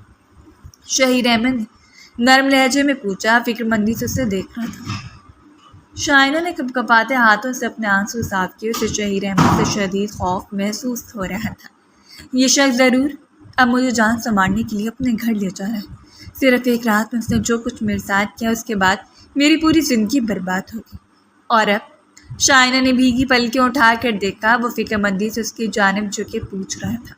شہیر احمد نے نرم لہجے میں پوچھا، فکر مندی سے اسے دیکھ رہا تھا۔ شائنہ نے کپکپاتے ہاتھوں سے اپنے آنسو صاف کیے۔ اسے شہیر احمد سے شدید خوف محسوس ہو رہا تھا۔ یہ شخص ضرور اب مجھے جان سنوارنے کے لیے اپنے گھر لے جا رہا ہے۔ صرف ایک رات میں اس نے جو کچھ میرے ساتھ کیا، اس کے بعد میری پوری زندگی برباد ہوگی۔ اور اب شائنہ نے بھیگی پلکیں اٹھا کر دیکھا۔ وہ فکر مندی سے اس کی جانب جھکے پوچھ رہا تھا۔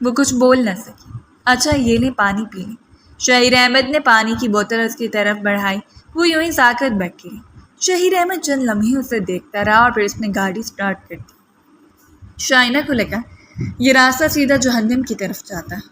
وہ کچھ بول نہ سکی۔ اچھا یہ لیں، پانی پی لیں۔ شہیر احمد نے پانی کی بوتل اس کی طرف بڑھائی۔ وہ یوں ہی ساکت بیٹھی رہی۔ شہیر احمد چند لمحے اسے دیکھتا رہا اور پھر اس نے گاڑی سٹارٹ کر دی۔ شائنہ کو لگا یہ راستہ سیدھا جہنم کی طرف جاتا ہے۔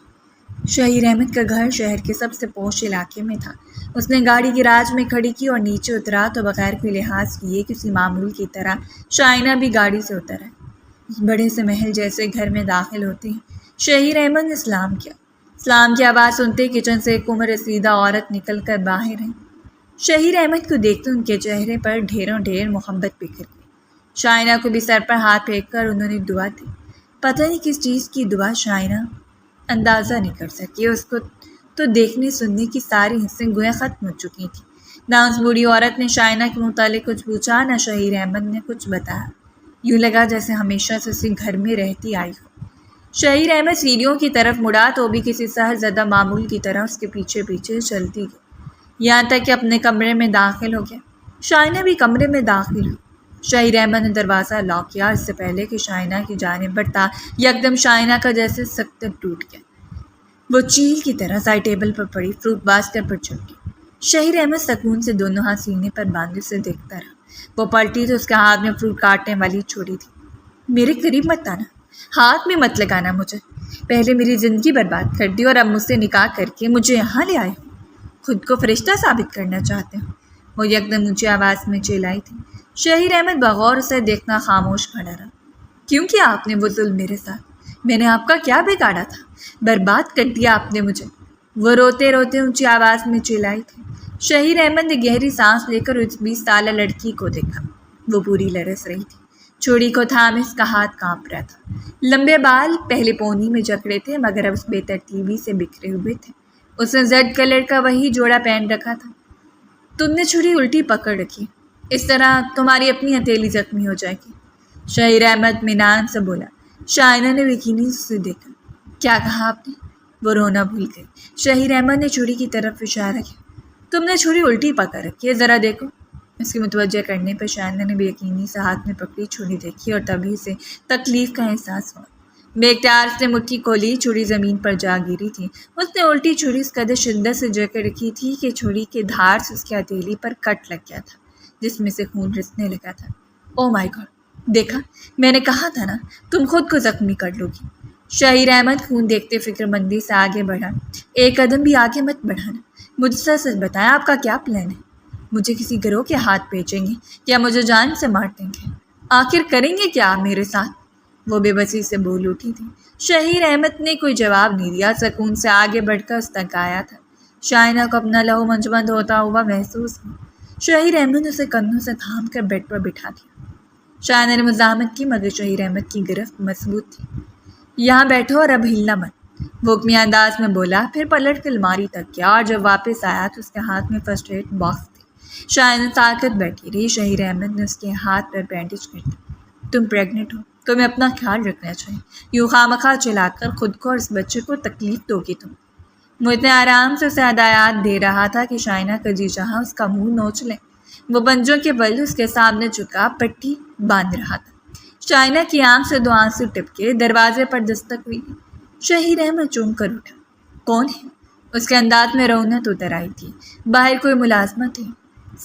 شہیر احمد کا گھر شہر کے سب سے پوش علاقے میں تھا۔ اس نے گاڑی گراج میں کھڑی کی اور نیچے اترا تو بغیر کوئی لحاظ کیے کسی معمول کی طرح شائنہ بھی گاڑی سے اتر آئی۔ بڑے سے محل جیسے گھر میں داخل ہوتے ہی شہیر احمد نے سلام کیا۔ سلام کی آواز سنتے کچن سے ایک عمر رسیدہ عورت نکل کر باہر آئی۔ شہیر احمد کو دیکھتے ان کے چہرے پر ڈھیروں ڈھیر محبت بکھر گئی۔ شائنہ کو بھی سر پر ہاتھ پھینک کر انہوں نے دعا دی۔ پتہ نہیں کس چیز کی دعا، شائنہ اندازہ نہیں کر سکی۔ اس کو تو دیکھنے سننے کی ساری حسیں گویا ختم ہو چکی تھیں۔ نہ اس بوڑھی عورت نے شائنہ کے متعلق کچھ پوچھا، نہ شہیر احمد نے کچھ بتایا۔ یوں لگا جیسے ہمیشہ سے اسی گھر میں رہتی آئی ہو۔ شہیر احمد سیڑھیوں کی طرف مڑا تو بھی کسی سحر زدہ معمول کی طرح اس کے پیچھے پیچھے چلتی گئی، یہاں تک کہ اپنے کمرے میں داخل ہو گیا۔ شائنہ بھی کمرے میں داخل ہوئی۔ شہیر احمد نے دروازہ لاک کیا۔ اس سے پہلے کہ شائنہ کی جانب بڑھتا، یکدم شائنہ کا جیسے سکتر ٹوٹ گیا۔ وہ چیل کی طرح سائڈ ٹیبل پر پڑی فروٹ باسکٹ پر چڑھ گئی۔ شہیر احمد سکون سے دونوں ہاتھ سینے پر باندھے اسے دیکھتا رہا۔ وہ پلٹی تو اس کے ہاتھ میں فروٹ کاٹنے والی چھری تھی۔ میرے قریب مت آنا، ہاتھ میں مت لگانا مجھے۔ پہلے میری زندگی برباد کر دی اور اب مجھ سے نکاح کر کے مجھے یہاں لے آئے ہو۔ خود کو فرشتہ ثابت کرنا چاہتے ہو؟ وہ یکدم اونچی آواز میں چلائی تھی۔ شہیر احمد بغور اسے دیکھنا خاموش کھڑا رہا۔ کیوں کیا آپ نے وہ ظلم میرے ساتھ؟ میں نے آپ کا کیا بگاڑا تھا؟ برباد کر دیا آپ نے مجھے، وہ روتے روتے اونچی آواز میں چلائی تھی۔ شہیر احمد نے گہری سانس لے کر اس 20 سالہ لڑکی کو دیکھا۔ وہ پوری لرز رہی تھی، چھڑی کو تھامے اس کا ہاتھ کانپ رہا تھا۔ لمبے بال پہلے پونی میں جکڑے تھے مگر اب اس بے ترتیبی سے بکھرے ہوئے تھے۔ اس نے زرد کلر کا وہی جوڑا پہن رکھا تھا۔ تم نے چھری الٹی پکڑ رکھی، اس طرح تمہاری اپنی ہتھیلی زخمی ہو جائے گی، شہیر احمد اطمینان سے بولا۔ شائنہ نے یقینی سے دیکھا۔ کیا کہا آپ نے؟ وہ رونا بھول گئی۔ شہیر احمد نے چھری کی طرف اشارہ کیا۔ تم نے چھری الٹی پکڑ رکھی ہے، ذرا دیکھو۔ اس کی متوجہ کرنے پر شائنہ نے بے یقینی سے ہاتھ میں پکڑی چھری دیکھی اور تبھی سے تکلیف کا احساس ہوا۔ بے اختیار سے مٹھی کھولی، چھری زمین پر جا گری تھی۔ اس نے الٹی چھری اس قدر شدت سے جکڑ رکھی تھی کہ چھری کے دھار سے اس کی ہتھیلی پر کٹ لگ گیا تھا جس میں سے خون رسنے لگا تھا۔ او مائی گاڈ، دیکھا، میں نے کہا تھا نا تم خود کو زخمی کر لو گی۔ شہیر احمد خون دیکھتے فکر مندی سے آگے بڑھا۔ ایک قدم بھی آگے مت بڑھانا، مجھ سے سچ بتائیں آپ کا کیا پلان ہے؟ مجھے کسی گروہ کے ہاتھ بیچیں گے یا مجھے جان سے مار دیں گے؟ آخر کریں گے کیا آپ میرے ساتھ؟ وہ بے بسی سے بول اٹھی تھی۔ شہیر احمد نے کوئی جواب نہیں دیا، سکون سے آگے بڑھ کر اس تک آیا تھا۔ شائنہ کو اپنا لہو منجمد ہوتا ہوا محسوس ہوا۔ شہیر احمد نے اسے کندھوں سے تھام کر بیڈ پر بٹھا دیا۔ شائنہ نے مزاحمت کی مگر شہیر احمد کی گرفت مضبوط تھی۔ یہاں بیٹھو اور اب ہلنا مت، وہ حکمی انداز میں بولا، پھر پلٹ کے الماری تک گیا اور جب واپس آیا تو اس کے ہاتھ میں فرسٹ ایڈ باکس تھی۔ شائنہ طاقت بیٹھی رہی۔ شہیر احمد نے اس کے ہاتھ پر بینڈیج کر دی۔ تم پریگننٹ ہو، تمہیں اپنا خیال رکھنا چاہیے، یوں خواہ چلا کر خود کو اور اس بچے کو تکلیف دو گی تم۔ وہ اتنے آرام سے اسے ہدایات دے رہا تھا کہ شائنہ کا جی چاہا اس کا منہ نوچ لے۔ وہ پنجوں کے بل اس کے سامنے جھکا پٹی باندھ رہا تھا۔ شائنہ کی آنکھ سے 2 آنسو ٹپکے، دروازے پر دستک ہوئی۔ شہیر احمد چونک کر اٹھا۔ کون ہے؟ اس کے انداز میں رونت اتر آئی تھی۔ باہر کوئی ملازمت ہے؟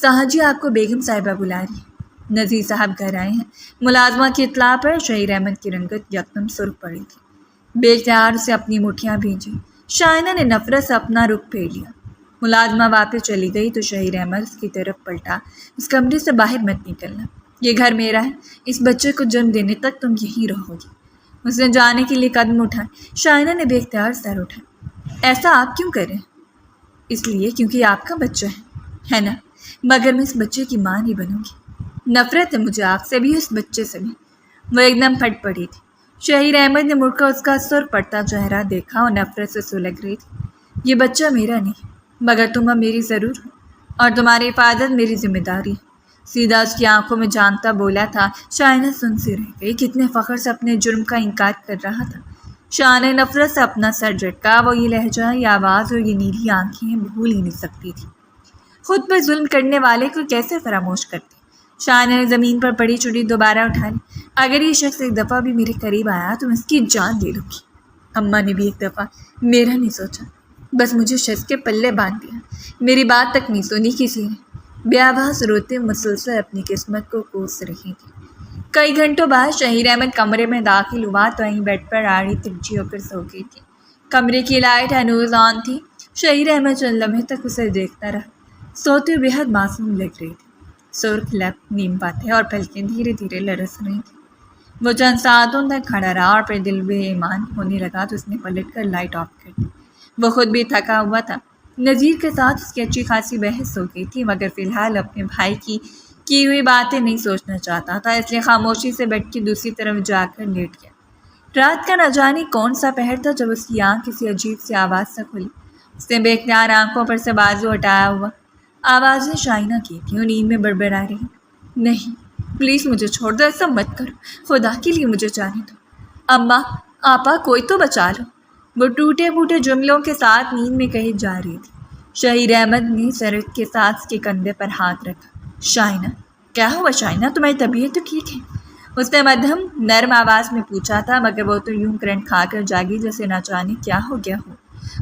صاحب جی آپ کو بیگم صاحبہ بلا رہی ہیں، نذیر صاحب گھر آئے ہیں۔ ملازمہ کی اطلاع پر شہیر احمد کی رنگت یکدم سرخ پڑی تھی۔ بے اختیار سے اپنی مٹھیاں بھیجی۔ شائنہ نے نفرت سے اپنا رخ پھیر لیا۔ ملازمہ واپس چلی گئی تو شہیر احمد اس کی طرف پلٹا۔ اس کمرے سے باہر مت نکلنا، یہ گھر میرا ہے، اس بچے کو جنم دینے تک تم یہیں رہو گی۔ اس نے جانے کے لیے قدم اٹھائے۔ شائنہ نے بے اختیار سر اٹھایا۔ ایسا آپ کیوں کریں؟ اس لیے کیونکہ یہ آپ کا بچہ ہے نا، مگر میں اس بچے کی ماں نہیں بنوں گی۔ نفرت ہے مجھے آپ سے بھی، اس بچے سے بھی۔ وہ ایک دم پھٹ پڑی تھی۔ شہیر احمد نے مڑ کر اس کا سر پڑتا چہرہ دیکھا اور نفرت سے سلگ رہی تھی۔ یہ بچہ میرا نہیں، مگر تم اب میری ضرور ہو اور تمہاری حفاظت میری ذمہ داری ہے، سیدھا اس کی آنکھوں میں جانتا بولا تھا۔ شائنہ سن سی رہ گئی، کتنے فخر سے اپنے جرم کا انکار کر رہا تھا۔ شائنہ نفرت سے اپنا سر جھٹکا۔ وہ یہ لہجہ، یہ آواز اور یہ نیلی آنکھیں بھول ہی نہیں سکتی تھی۔ خود پر ظلم کرنے والے کو کیسے فراموش کرتی؟ شائنہ نے زمین پر پڑی چھری دوبارہ اٹھا لی۔ اگر یہ شخص ایک دفعہ بھی میرے قریب آیا تو میں اس کی جان لے لوں گی۔ اماں نے بھی ایک دفعہ میرا نہیں سوچا، بس مجھے شخص کے پلے باندھ دیا، میری بات تک نہیں سنی کسی نے۔ بے آواز روتے مسلسل اپنی قسمت کو کوس رہی تھی۔ کئی گھنٹوں بعد شہیر احمد کمرے میں داخل ہوا تو وہیں بیڈ پر آڑی ترجی ہو کر سو گئی تھی۔ کمرے کی لائٹ ہنوز آن تھی۔ شہیر احمد چند لمحے تک اسے دیکھتا رہا۔ سوتے بے حد معصوم لگ رہی تھی۔ سرخ لب، نیم باتیں اور پلکیں دھیرے دھیرے لرز رہی تھیں۔ وہ چند ساعتوں تک کھڑا رہا اور پھر دل بے ایمان ہونے لگا تو اس نے پلٹ کر لائٹ آف کر دی۔ وہ خود بھی تھکا ہوا تھا۔ نذیر کے ساتھ اس کی اچھی خاصی بحث ہو گئی تھی مگر فی الحال اپنے بھائی کی ہوئی باتیں نہیں سوچنا چاہتا تھا، اس لیے خاموشی سے بیڈ کی دوسری طرف جا کر لیٹ گیا۔ رات کا نہ جانے کون سا پہر تھا جب اس کی آنکھ کسی عجیب سی آواز سے کھلی۔ اس نے بے اختیار آنکھوں پر سے بازو ہٹایا ہوا۔ آوازیں شائنہ کی تھیں اور نیند میں بڑبڑا رہی۔ نہیں، پلیز مجھے چھوڑ دو، ایسا مت کرو، خدا کے لیے مجھے جانے دو۔ اماں، آپا، کوئی تو بچا لو، وہ ٹوٹے پھوٹے جملوں کے ساتھ نیند میں کہی جا رہی تھی۔ شہیر احمد نے سرت کے ساتھ اس کے کندھے پر ہاتھ رکھا۔ شائنہ، کیا ہوا شائنہ، تمہاری طبیعت تو ٹھیک ہے؟ اس نے مدھم نرم آواز میں پوچھا تھا مگر وہ تو یوں کرنٹ کھا کر جاگی جیسے نہ جانے کیا ہو گیا ہو۔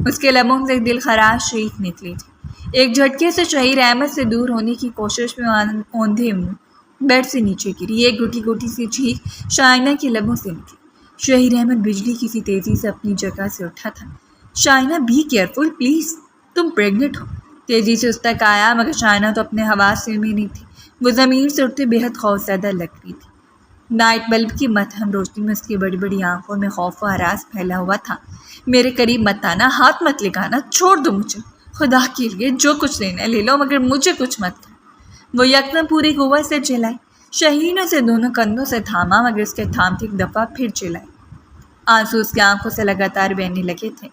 اس کے لبوں سے ایک دل خراش شیخ نکلی تھی۔ ایک جھٹکے سے شہیر احمد سے دور ہونے کی کوشش میں اوندھے منہ بیڈ سے نیچے گری۔ ایک گھٹی گھٹی سی چیخ شائنہ کے لبوں سے نکلی۔ شہیر احمد بجلی کی سی تیزی سے اپنی جگہ سے اٹھا تھا۔ شائنہ، بی کیئرفل پلیز، تم پریگننٹ ہو۔ تیزی سے اس تک آیا مگر شائنہ تو اپنے حواس میں نہیں تھی۔ وہ زمین سے اٹھتے بے حد خوفزدہ لگ رہی تھی۔ نائٹ بلب کی مدھم روشنی میں اس کی بڑی بڑی آنکھوں میں خوف و ہراس پھیلا ہوا تھا۔ میرے قریب مت آنا، ہاتھ مت لگانا، چھوڑ دو مجھے، خدا کے لیے جو کچھ لینا لے لو مگر مجھے کچھ مت کر۔ وہ یکدم پوری قوت سے چلائی۔ شہین نے اسے دونوں کندھوں سے تھاما مگر اس کے تھامتے ایک دفعہ پھر چلائی۔ آنسو اس کی آنکھوں سے لگاتار بہنے لگے تھے۔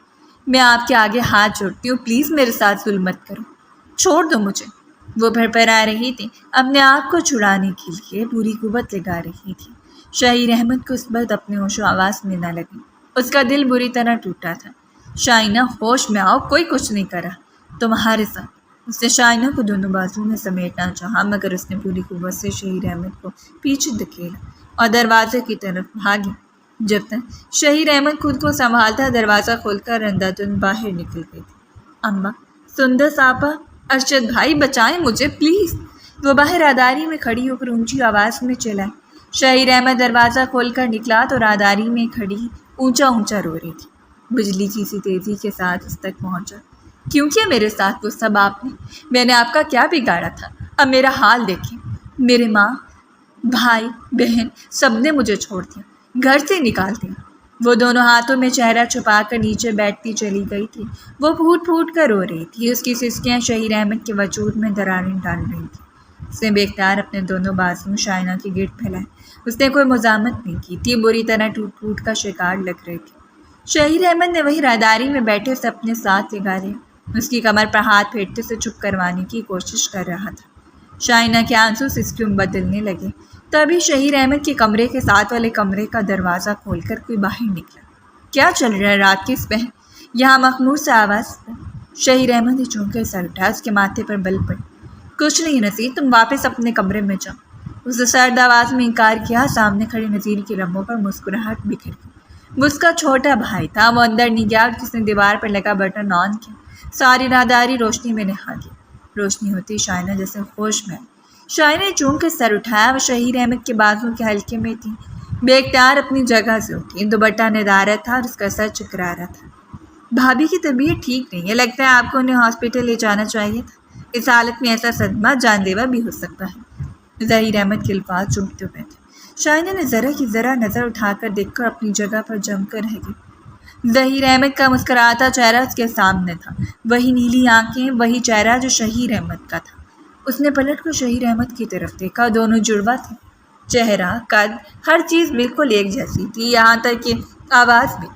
میں آپ کے آگے ہاتھ جوڑتی ہوں، پلیز میرے ساتھ ظلم مت کرو، چھوڑ دو مجھے۔ وہ بھڑبڑا رہی تھی، اپنے آپ کو چھڑانے کے لیے پوری قوت لگا رہی تھی۔ شہیر احمد کو اس وقت اپنے ہوش و آواز میں نہ لگی، اس کا دل بری طرح ٹوٹا تھا۔ شائنہ ہوش میں آؤ، کوئی کچھ نہیں کرا تمہارے ساتھ۔ اس نے شائنہ کو دونوں بازو میں سمیٹنا چاہا مگر اس نے پوری قوت سے شہیر احمد کو پیچھے دھکیلا اور دروازے کی طرف بھاگی۔ جب تک شہیر احمد خود کو سنبھالتا دروازہ کھول کر رندہ دن باہر نکل گئی تھی۔ اماں، سندر آپا، ارشد بھائی بچائیں مجھے پلیز، وہ باہر راداری میں کھڑی ہو کر اونچی آواز میں چلائے۔ شہیر احمد دروازہ کھول کر نکلا تو راداری میں کھڑی اونچا اونچا رو رہی تھی۔ بجلی کی سی تیزی کے ساتھ اس تک پہنچا۔ کیوں کیا میرے ساتھ وہ سب آپ نے؟ میں نے آپ کا کیا بگاڑا تھا؟ اب میرا حال دیکھیں، میرے ماں، بھائی، بہن سب نے مجھے چھوڑ دیا، گھر سے نکال دیا۔ وہ دونوں ہاتھوں میں چہرہ چھپا کر نیچے بیٹھتی چلی گئی تھی۔ وہ پھوٹ پھوٹ کر رو رہی تھی، اس کی سسکیاں شہیر احمد کے وجود میں دراریں ڈال رہی تھیں۔ اس نے بے اختیار اپنے دونوں بازو شائنہ کے گرد پھیلائے۔ اس نے کوئی مزاحمت نہیں کی تھی، بری طرح ٹوٹ ٹوٹ کا شکار لگ رہی تھی۔ شہیر احمد نے وہی راداری میں بیٹھے سے اپنے ساتھ لگا لیا، اس کی کمر پر ہاتھ پھیرتے سے چپ کروانے کی کوشش کر رہا تھا۔ شائنہ کے آنسو سسکیوں بدلنے لگے۔ تبھی شہیر احمد کے کمرے کے ساتھ والے کمرے کا دروازہ کھول کر کوئی باہر نکلا۔ کیا چل رہا ہے رات کی اس پہر؟ یہاں مخمور سے آواز پر شہیر احمد نے چونک کر سر اٹھا، اس کے ماتھے پر بل پڑی۔ کچھ نہیں نذیر، تم واپس اپنے کمرے میں جاؤ۔ اس نے سرد آواز میں انکار کیا۔ سامنے کھڑے نذیر کے لبوں پر مسکراہٹ بکھر گئی۔ وہ اس کا چھوٹا بھائی تھا۔ وہ اندر نہیں گیا اور جس نے دیوار پر لگا بٹن آن کیا، ساری راداری روشنی میں نہا گئی۔ روشنی ہوتی شائنہ جیسے ہوش میں آئی۔ شائنہ نے چونک کر سر اٹھایا۔ وہ شہیر احمد کے بازو کے حلقے میں تھی۔ بے اختیار اپنی جگہ سے اٹھی، دوپٹہ ندارہ تھا اور اس کا سر چکرا رہا تھا۔ بھابھی کی طبیعت ٹھیک نہیں ہے، لگتا ہے آپ کو انہیں ہاسپٹل لے جانا چاہیے تھا، اس حالت میں ایسا صدمہ جان لیوا بھی ہو سکتا ہے۔ ظہیر احمد کے الفاظ چبھتے ہوئے تھے۔ شائنہ نے ذرا کی ذرا نظر اٹھا کر دیکھ کر اپنی جگہ پر جم کر رہ گئی۔ ظہیر احمد کا مسکراتا چہرہ اس کے سامنے تھا، وہی نیلی آنکھیں، وہی چہرہ جو شہیر احمد کا تھا۔ اس نے پلٹ کر شہیر احمد کی طرف دیکھا، دونوں جڑواں تھے، چہرہ، قد، ہر چیز بالکل ایک جیسی تھی، یہاں تک کہ آواز بھی۔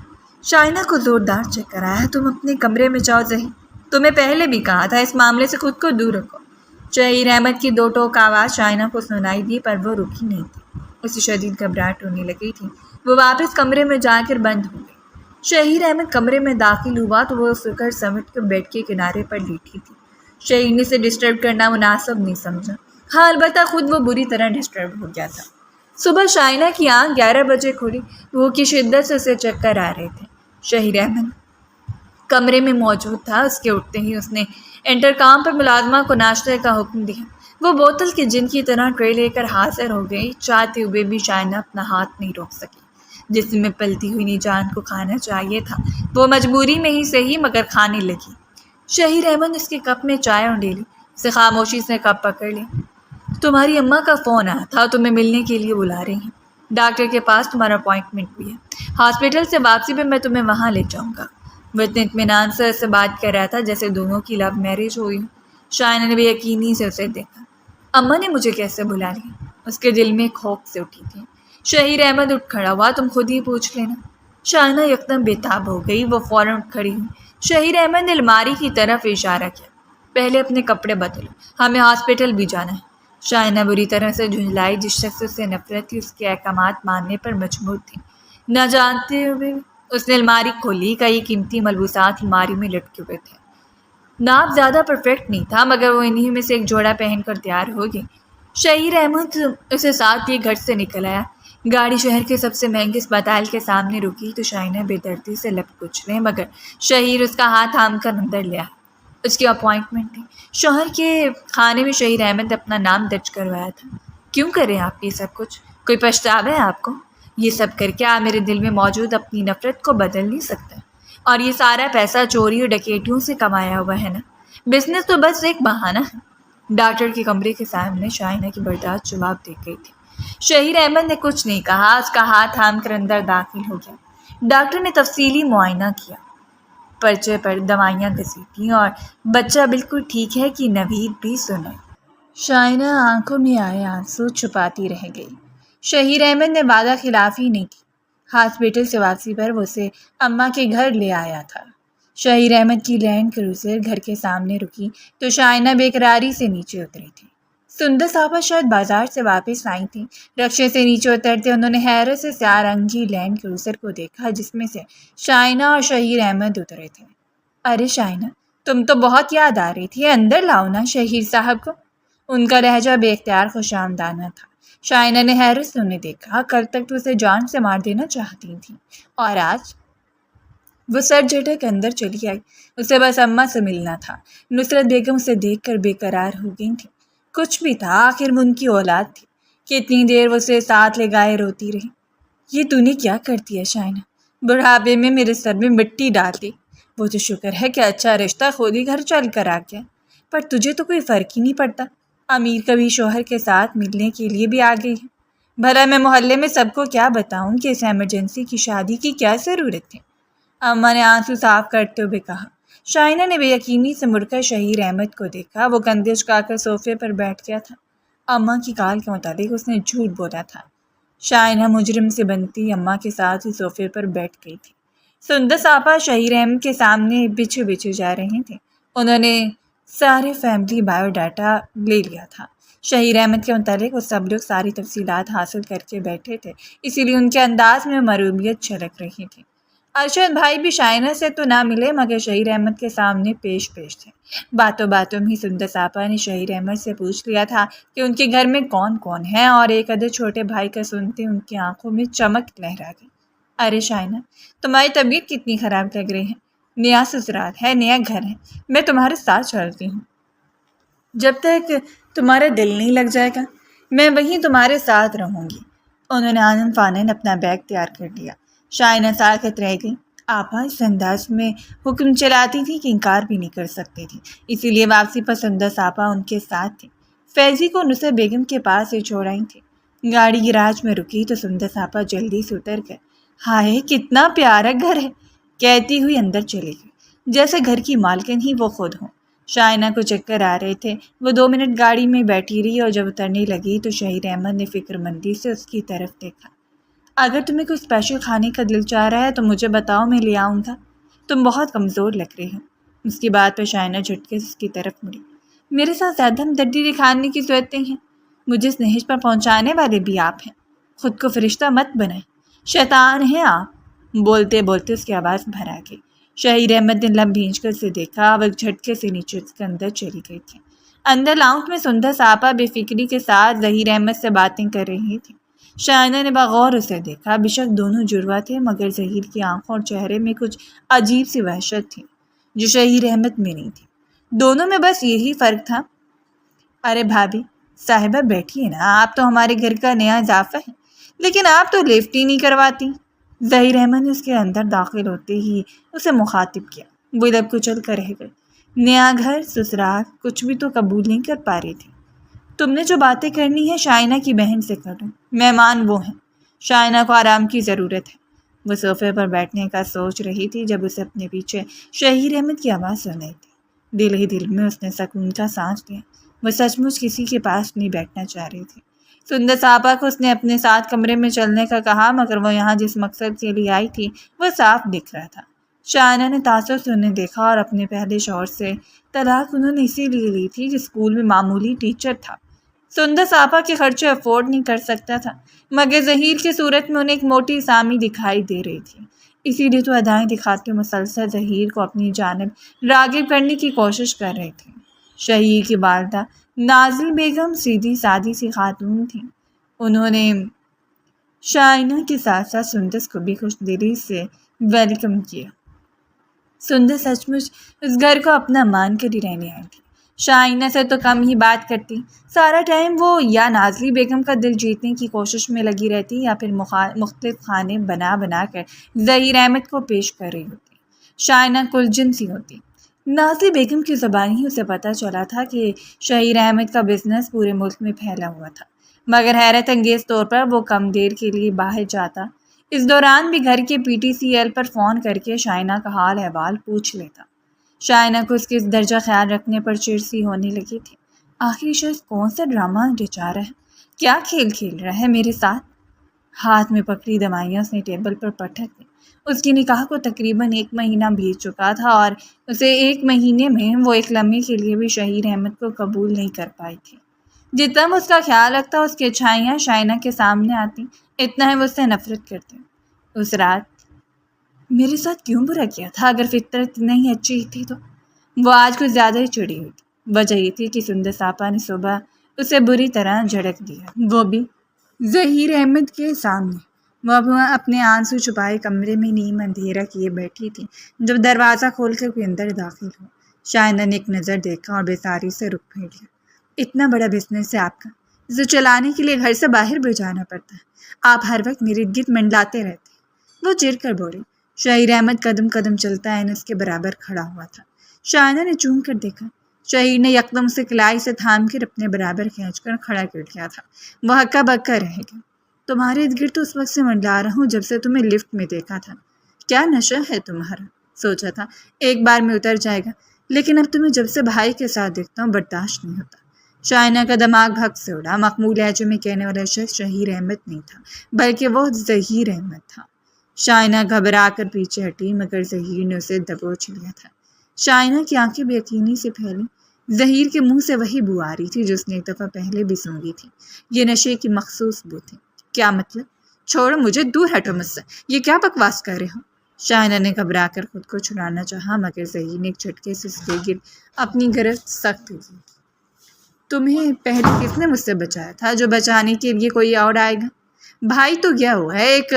شائنہ کو زوردار چکر آیا۔ تم اپنے کمرے میں جاؤ ظہیر، تمہیں پہلے بھی کہا تھا اس معاملے سے خود کو دور رکھو۔ شہیر احمد کی دو ٹوک آواز شائنہ کو سنائی دی پر وہ رکی نہیں تھی، اسے شدید گھبراہٹ ہونے لگی تھی۔ وہ واپس کمرے میں جا کر بند ہو گئی۔ شہیر احمد کمرے میں داخل ہوا تو وہ سکر سمٹ کر بیڈ کے کنارے پر لیٹی تھی۔ شہیر نے اسے ڈسٹرب کرنا مناسب نہیں سمجھا۔ ہاں البتہ خود وہ بری طرح ڈسٹرب ہو گیا تھا۔ صبح شائنہ کی آنکھ 11 بجے کھلی، وہ کی شدت سے اسے چکر آ رہے تھے۔ شہیر احمد کمرے میں موجود تھا۔ اس کے اٹھتے ہی اس نے انٹرکام پر ملازمہ کو ناشتے کا حکم دیا۔ وہ بوتل کے جن کی طرح ٹرے لے کر حاضر ہو گئی۔ چاہتے ہوئے بھی شائنہ اپنا ہاتھ نہیں روک سکی۔ جسم میں پلتی ہوئی نیجان کو کھانا چاہیے تھا، وہ مجبوری میں ہی صحیح مگر کھانے لگی۔ شہیر احمد نے اس کے کپ میں چائے ڈالی، اسے خاموشی سے کپ پکڑ لی۔ تمہاری اماں کا فون آیا تھا، تمہیں ملنے کے لیے بلا رہی ہیں، ڈاکٹر کے پاس تمہارا اپوائنٹمنٹ بھی ہے، ہاسپٹل سے واپسی پہ میں تمہیں وہاں لے جاؤں گا۔ وہ اتنے اطمینان سے بات کر رہا تھا جیسے دونوں کی لو میرج ہوئی ہو۔ شائنہ نے بے یقینی سے اسے دیکھا۔ اماں نے مجھے کیسے بلا لیا؟ اس کے دل میں خوف سے اٹھی تھی۔ شہیر احمد اٹھ کھڑا ہوا، تم خود ہی پوچھ لینا۔ شائنہ یکدم بےتاب ہو گئی، وہ فوراً اٹھ کھڑی ہوئی۔ شہیر احمد نے الماری کی طرف اشارہ کیا، پہلے اپنے کپڑے بدلو، ہمیں ہاسپٹل بھی جانا ہے۔ شائنہ بری طرح سے جھنجھلائی، جس شخص سے نفرت تھی اس کے احکامات ماننے پر مجبور تھی۔ نہ جانتے ہوئے اس نے الماری کھولی، کئی قیمتی ملبوسات الماری میں لٹکے ہوئے تھے۔ ناپ زیادہ پرفیکٹ نہیں تھا مگر وہ انہی میں سے ایک جوڑا پہن کر تیار ہو گئی۔ شہیر احمد اسے ساتھ لیے گھر سے نکل آیا۔ گاڑی شہر کے سب سے مہنگے اسپتال کے سامنے رکی تو شائنہ بے دردی سے لب کچلے مگر شہیر اس کا ہاتھ تھام کر اندر لیا۔ اس کی اپوائنٹمنٹ تھی، شوہر کے خانے میں شہیر احمد نے اپنا نام درج کروایا تھا۔ کیوں کریں آپ یہ سب کچھ؟ کوئی پچھتاوا ہے آپ کو؟ یہ سب کر کے آپ میرے دل میں موجود اپنی نفرت کو بدل نہیں سکتے، اور یہ سارا پیسہ چوری اور ڈکیتیوں سے کمایا ہوا ہے نا، بزنس تو بس ایک بہانہ ہے۔ ڈاکٹر کے کمرے کے سامنے شائنہ کی برداشت جواب دے گئی تھی۔ شہیر احمد نے کچھ نہیں کہا، اس کا ہاتھ تھام کر اندر داخل ہو گیا۔ ڈاکٹر نے تفصیلی معائنہ کیا، پرچے پر دوائیاں گھسیٹیں اور بچہ بالکل ٹھیک ہے کہ نوید بھی سنے۔ شائنہ آنکھوں میں آئے آنسو چھپاتی رہ گئی۔ شہیر احمد نے وعدہ خلافی نہیں کی۔ ہاسپٹل سے واپسی پر وہ اسے اماں کے گھر لے آیا تھا۔ شہیر احمد کی لینڈ کروزر گھر کے سامنے رکی تو شائنہ بے قراری سے نیچے اتری تھی۔ سندر آپا شاید بازار سے واپس آئی تھیں۔ رکشے سے نیچے اترتے انہوں نے حیرت سے سیاہ رنگی لینڈ کروزر کو دیکھا جس میں سے شائنہ اور شہیر احمد اترے تھے۔ ارے شائنہ، تم تو بہت یاد آ رہی تھی، اندر لاؤ نا شہیر صاحب کو۔ ان کا لہجہ بے اختیار خوش آمدانہ تھا۔ شائنہ نے حیرت سے انہیں دیکھا، کل تک تو اسے جان سے مار دینا چاہتی تھی اور آج وہ سر جھٹک اندر چلی آئی۔ اسے بس اماں سے ملنا تھا۔ نصرت بیگم اسے دیکھ کر بے قرار ہو گئی تھی۔ کچھ بھی تھا، آخر وہ ان کی اولاد تھی۔ کتنی دیر وہ اسے ساتھ لے گائے روتی رہی۔ یہ تو نے کیا کرتی ہے شائنہ؟ بڑھاپے میں میرے سر میں مٹی ڈال دی۔ وہ تو شکر ہے کہ اچھا رشتہ خود ہی گھر چل کر آ گیا، پر تجھے تو کوئی فرق ہی نہیں پڑتا۔ امیر کبھی شوہر کے ساتھ ملنے کے لیے بھی آ گئی ہے۔ بھلا میں محلے میں سب کو کیا بتاؤں کہ اس ایمرجنسی کی شادی کی کیا ضرورت تھی؟ اماں نے آنسو صاف کرتے ہوئے کہا۔ شائنہ نے بے یقینی سے مڑ کر شہیر احمد کو دیکھا۔ وہ کندھے جھکا کر صوفے پر بیٹھ گیا تھا۔ اماں کی کال کے متعلق اس نے جھوٹ بولا تھا۔ شائنہ مجرم سے بنتی اماں کے ساتھ ہی صوفے پر بیٹھ گئی تھی۔ سندس آپا شہیر احمد کے سامنے بچھے بچھے جا رہے تھے۔ انہوں نے سارے فیملی بایو ڈاٹا لے لیا تھا۔ شہیر احمد کے متعلق وہ سب لوگ ساری تفصیلات حاصل کر کے بیٹھے تھے، اسی لیے ان کے انداز میں مرومیت چھلک رہی تھی۔ ارشد بھائی بھی شائنہ سے تو نہ ملے مگر شہیر احمد کے سامنے پیش تھے۔ باتوں باتوں میں سندس آپا نے شہیر احمد سے پوچھ لیا تھا کہ ان کے گھر میں کون کون ہے، اور ایک ادھر چھوٹے بھائی کا سنتے ان کی آنکھوں میں چمک لہرا گئی۔ ارے شائنہ، تمہاری طبیعت کتنی خراب لگ رہی ہے۔ نیا سسرال ہے، نیا گھر ہے، میں تمہارے ساتھ چلتی ہوں۔ جب تک تمہارا دل نہیں لگ جائے گا میں وہیں تمہارے ساتھ رہوں گی۔ انہوں نے آنن فانن اپنا بیگ تیار کر لیا۔ شائنہ ساکت رہ گئی۔ آپا اس انداز میں حکم چلاتی تھی کہ انکار بھی نہیں کر سکتی تھی، اسی لیے واپسی پر سندس آپا ان کے ساتھ تھی۔ فیضی کو نصرت بیگم کے پاس ہی چھوڑ آئی تھی۔ گاڑی گراج میں رکی تو سندس آپا جلدی سے اتر گئے۔ ہائے کتنا پیارا گھر ہے، کہتی ہوئی اندر چلی گئی، جیسے گھر کی مالکن ہی وہ خود ہوں۔ شائنہ کو چکر آ رہے تھے۔ وہ 2 منٹ گاڑی میں بیٹھی رہی اور جب اترنے لگی تو شہیر احمد نے فکر مندی سے اس کی طرف دیکھا۔ اگر تمہیں کوئی اسپیشل کھانے کا دل چاہ رہا ہے تو مجھے بتاؤ، میں لے آؤں گا۔ تم بہت کمزور لگ رہی ہو۔ اس کی بات پر شائنہ جھٹکے سے اس کی طرف مڑی۔ میرے ساتھ زیادہ ہمدردی دکھانے کی ضرورت نہیں ہے، مجھے اس نہج پر پہنچانے والے بھی آپ ہیں۔ خود کو فرشتہ مت بنائیں، شیطان ہیں آپ۔ بولتے بولتے اس کی آواز بھر آ گئی۔ شہیر احمد نے لب بھینچ کر اسے دیکھا۔ وہ ایک جھٹکے سے نیچے اس کے اندر چلی گئی تھی۔ اندر لاؤنج میں سندس آپا بے فکری کے ساتھ ظہیر احمد سے باتیں کر رہی تھی۔ شائنہ نے بغور اسے دیکھا۔ بے شک دونوں جڑواں تھے مگر ظہیر کی آنکھوں اور چہرے میں کچھ عجیب سی وحشت تھی جو شہیر احمد میں نہیں تھی۔ دونوں میں بس یہی فرق تھا۔ ارے بھابھی صاحبہ بیٹھیے نا، آپ تو ہمارے گھر کا نیا اضافہ ہے، لیکن آپ تو لفٹ ہی نہیں کرواتی۔ ظہیر احمد نے اس کے اندر داخل ہوتے ہی اسے مخاطب کیا۔ وہ لب کچل کر رہ گئے۔ نیا گھر سسرال کچھ بھی تو قبول نہیں کر پا رہی تھی۔ تم نے جو باتیں کرنی ہے شائنہ کی بہن سے کرو، مہمان وہ ہیں، شائنہ کو آرام کی ضرورت ہے۔ وہ صوفے پر بیٹھنے کا سوچ رہی تھی جب اسے اپنے پیچھے شہیر احمد کی آواز سنائی تھی۔ دل ہی دل میں اس نے سکون کا سانس لیا۔ وہ سچ مچ کسی کے پاس نہیں بیٹھنا چاہ رہی تھی۔ سندس آپا کو اس نے اپنے ساتھ کمرے میں چلنے کا کہا مگر وہ یہاں جس مقصد کے لیے آئی تھی وہ صاف دکھ رہا تھا۔ شائنہ نے تعصب سے انہیں دیکھا اور اپنے پہلے شوہر سے طلاق انہوں نے اسی لیے لی تھی کہ اسکول میں معمولی ٹیچر تھا، سندس آپا کے خرچے افورڈ نہیں کر سکتا تھا، مگر ظہیر کی صورت میں انہیں ایک موٹی اسامی دکھائی دے رہی تھی، اسی لیے تو ادائیں دکھاتے مسلسل ظہیر کو اپنی جانب راغب کرنے کی کوشش کر رہی تھی۔ شہیر کی والدہ نازل بیگم سیدھی سادی سی خاتون تھیں۔ انہوں نے شائنہ کے ساتھ ساتھ سندس کو بھی خوش دلی سے ویلکم کیا۔ سندس سچ مچ اس گھر کو اپنا مان کر ہی رہنے آئی تھی۔ شائنہ سے تو کم ہی بات کرتی، سارا ٹائم وہ یا نازلی بیگم کا دل جیتنے کی کوشش میں لگی رہتی یا پھر مختلف کھانے بنا بنا کر ظہیر احمد کو پیش کر رہی ہوتی۔ شائنہ کلجن سی ہوتی۔ نازلی بیگم کی زبان ہی اسے پتہ چلا تھا کہ شہیر احمد کا بزنس پورے ملک میں پھیلا ہوا تھا، مگر حیرت انگیز طور پر وہ کم دیر کے لیے باہر جاتا، اس دوران بھی گھر کے پی ٹی سی ایل پر فون کر کے شائنہ کا حال احوال پوچھ لیتا۔ شائنہ کو اس کے اس درجہ خیال رکھنے پر چڑ سی ہونے لگی تھی۔ آخر شخص کون سا ڈرامہ رچا رہا ہے، کیا کھیل کھیل رہا ہے میرے ساتھ؟ ہاتھ میں پکڑی دوائیاں اس نے ٹیبل پر پٹک دی۔ اس کی نکاح کو تقریباً 1 مہینہ بیت چکا تھا اور اسے 1 مہینے میں وہ ایک لمحے کے لیے بھی شہیر احمد کو قبول نہیں کر پائی تھی۔ جتنا وہ اس کا خیال رکھتا اس کی اچھائیاں شائنہ کے سامنے آتی، اتنا ہی وہ اس سے نفرت کرتے۔ اس رات میرے ساتھ کیوں برا کیا تھا؟ اگر فطرت نہیں اچھی تھی تو وہ آج کچھ زیادہ ہی چڑی ہوئی تھی۔ وجہ یہ تھی کہ سندس آپا نے صبح اسے بری طرح جھڑک دیا، وہ بھی ظہیر احمد کے سامنے۔ وہ اپنے آنسو چھپائے کمرے میں نیم اندھیرا کیے بیٹھی تھی جب دروازہ کھول کر کوئی اندر داخل ہو۔ شائنہ نے ایک نظر دیکھا اور بےساری سے رخ پھیر لیا۔ اتنا بڑا بزنس ہے آپ کا، اسے چلانے کے لیے گھر سے باہر بھی جانا پڑتا ہے، آپ ہر وقت میرے ارد گرد منڈلاتے رہتے ہیں، وہ چڑ کر بولی۔ شہیر احمد قدم قدم چلتا ہے اس کے برابر کھڑا ہوا تھا۔ شائنہ نے چون کر دیکھا، شہیر نے یکدم سے کلائی سے تھام کر اپنے برابر کھینچ کر کھڑا کر لیا تھا۔ وہ ہکا بکا رہ گیا۔ تمہارے ارد گرد تو اس وقت سے منڈلا رہا ہوں جب سے تمہیں لفٹ میں دیکھا تھا۔ کیا نشہ ہے تمہارا؟ سوچا تھا ایک بار میں اتر جائے گا، لیکن اب تمہیں جب سے بھائی کے ساتھ دیکھتا ہوں برداشت نہیں ہوتا۔ شائنہ کا دماغ بھگ سے اڑا۔ مقبول لہجے میں کہنے والا شخص شہیر احمد نہیں تھا بلکہ وہ ظہیر احمد تھا۔ شائنہ گھبرا کر پیچھے ہٹی مگر ظہیر نے اسے دبوچ لیا تھا۔ شائنہ کی آنکھیں بے یقینی سے پھیلی۔ ظہیر کے منہ سے وہی بو آ رہی تھی جو اس نے ایک دفعہ پہلے بھی سونگھی تھی۔ یہ نشے کی مخصوص بو تھی۔ کیا مطلب؟ چھوڑو مجھے، دور ہٹو مجھ سے، یہ کیا بکواس کر رہے ہو؟ شائنہ نے گھبرا کر خود کو چھڑانا چاہا مگر ظہیر نے ایک جھٹکے سے اس کے گرد اپنی گرفت سخت کی۔ تمہیں پہلے کس نے مجھ سے بچایا تھا جو بچانے کے لیے کوئی اور آئے گا؟ بھائی تو گیا ہوا ہے ایک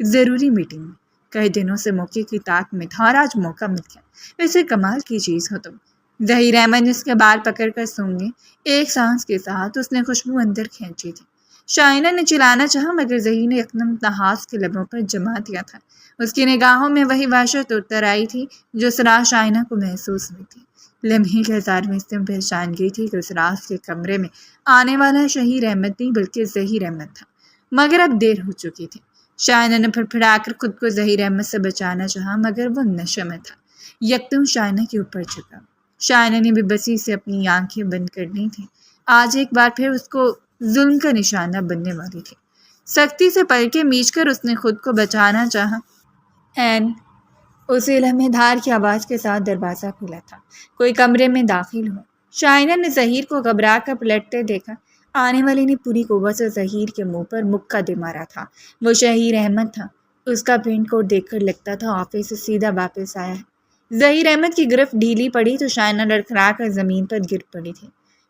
ضروری میٹنگ میں، کئی دنوں سے موقع کی طاق میں تھا اور آج موقع مل گیا۔ ویسے کمال کی چیز ہو تم۔ ظہیر احمد نے اس کے بال پکڑ کر سونگے۔ ایک سانس کے ساتھ اس نے خوشبو اندر کھینچی تھی۔ شائنہ نے چلانا چاہا مگر ظہیر نے یکدم نحاس کے لبوں پر جما دیا تھا۔ اس کی نگاہوں میں وہی وحشت اتر آئی تھی جو اس رات شائنہ کو محسوس ہوئی تھی۔ لمحے کے 1000ویں سے پہچان گئی تھی کہ اس رات کے کمرے میں آنے والا شہیر احمد نہیں بلکہ ظہیر احمد تھا، مگر اب دیر ہو چکی تھی۔ شائنہ نے پھڑپھڑا کر خود کو ظہیر احمد سے بچانا چاہا مگر وہ نشے میں تھا۔ یکدم شائنہ کے اوپر جھکا۔ شائنہ نے بے بسی سے اپنی آنکھیں بند کر لی تھیں۔ آج ایک بار پھر اس کو ظلم کا نشانہ بننے والی تھی۔ سختی سے پلکیں میچ کر اس نے خود کو بچانا چاہا۔ اسی لمحے دھار کی آواز کے ساتھ دروازہ کھلا تھا۔ کوئی کمرے میں داخل ہوا۔ شائنہ نے ظہیر کو گھبرا کر پلٹتے دیکھا۔ آنے والے نے پوری قوت سے ظہیر کے منہ پر مکہ دے مارا تھا۔ وہ شہیر احمد تھا۔ اس کا پینٹ کوٹ دیکھ کر لگتا تھا آفس سے سیدھا واپس آیا ہے۔ ظہیر احمد کی گرفت ڈھیلی پڑی تو شائنہ لڑکھڑا کر زمین پر گر پڑی تھی۔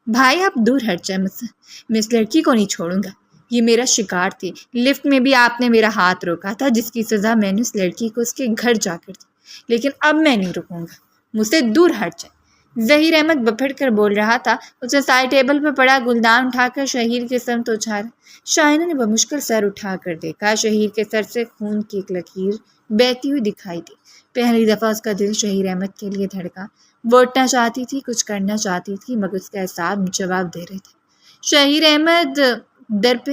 بھائی آپ دور ہٹ جائیں مجھ سے، میں اس لڑکی کو نہیں چھوڑوں گا، یہ میرا شکار تھی۔ لفٹ میں بھی آپ نے میرا ہاتھ روکا تھا جس کی سزا میں نے اس لڑکی کو اس کے گھر جا کر دی، لیکن اب میں نہیں رکوں گا، مجھ سے دور ہٹ جائیں۔ ظہیر احمد بپھڑ کر بول رہا تھا۔ اسے سائے ٹیبل پر پڑا گلدان اٹھا کر شہیر کے سمت اچھالا۔ شائنہ نے بمشکل سر اٹھا کر دیکھا۔ شہیر کے سر سے خون کی ایک لکیر بہتی ہوئی دکھائی دی۔ پہلی دفعہ اس کا دل شہیر احمد کے لیے دھڑکا۔ وہ اٹھنا چاہتی تھی، کچھ کرنا چاہتی تھی مگر اس کا اعصاب جواب دے رہے تھے۔ شہیر احمد در پہ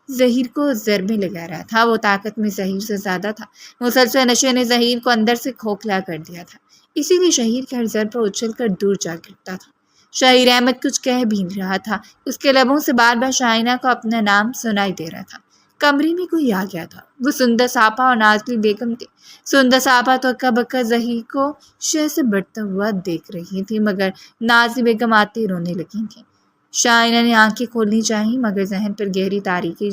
ظہیر کو ضربیں لگا رہا تھا۔ وہ طاقت میں ظہیر سے زیادہ تھا۔ مسلسل نشے نے ظہیر کو اندر سے کھوکھلا کر دیا تھا، اسی لیے شہیر کے ہر ضرب پر اچھل کر دور جا گرتا تھا۔ شہیر احمد کچھ کہہ بھی نہیں رہا تھا، اس کے لبوں سے بار بار شائنہ کو اپنا نام سنائی دے رہا تھا۔ کمرے میں کوئی آ گیا تھا۔ وہ سندس آپا اور نازلی بیگم تھی۔ سندس آپا تو اکا بکا ظہیر کو شہ سے بڑھتا ہوا دیکھ رہی تھی مگر نازلی بیگم آتے ہی رونے لگی تھیں۔ شائنہ نے آنکھیں کھولنی چاہی مگر ذہن پر گہری تاریکی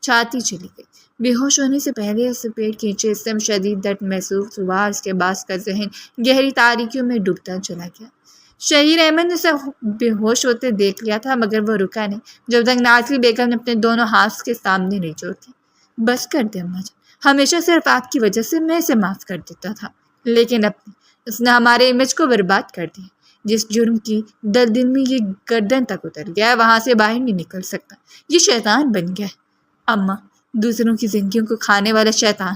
چھاتی چلی گئی۔ بے ہوش ہونے سے پہلے اس سے پیٹ کھینچے اس سے شدید درد محسوس ہوا۔ اس کے بعد کا ذہن گہری تاریکیوں میں ڈوبتا چلا گیا۔ شہیر احمد نے اسے بے ہوش ہوتے دیکھ لیا تھا مگر وہ رکا نہیں جب تک نازلی بیگم نے اپنے دونوں ہاتھ اس کے سامنے نہیں جوڑے۔ بس کر دے اماں جان، ہمیشہ صرف آپ کی وجہ سے میں اسے معاف کر دیتا تھا، لیکن اب اس نے ہمارے امیج کو برباد کر دیا۔ جس جرم کی دل میں یہ گردن تک اتر گیا وہاں سے باہر نہیں نکل سکتا، یہ شیطان بن گیا ہے اماں، دوسروں کی زندگیوں کو کھانے والا شیطان۔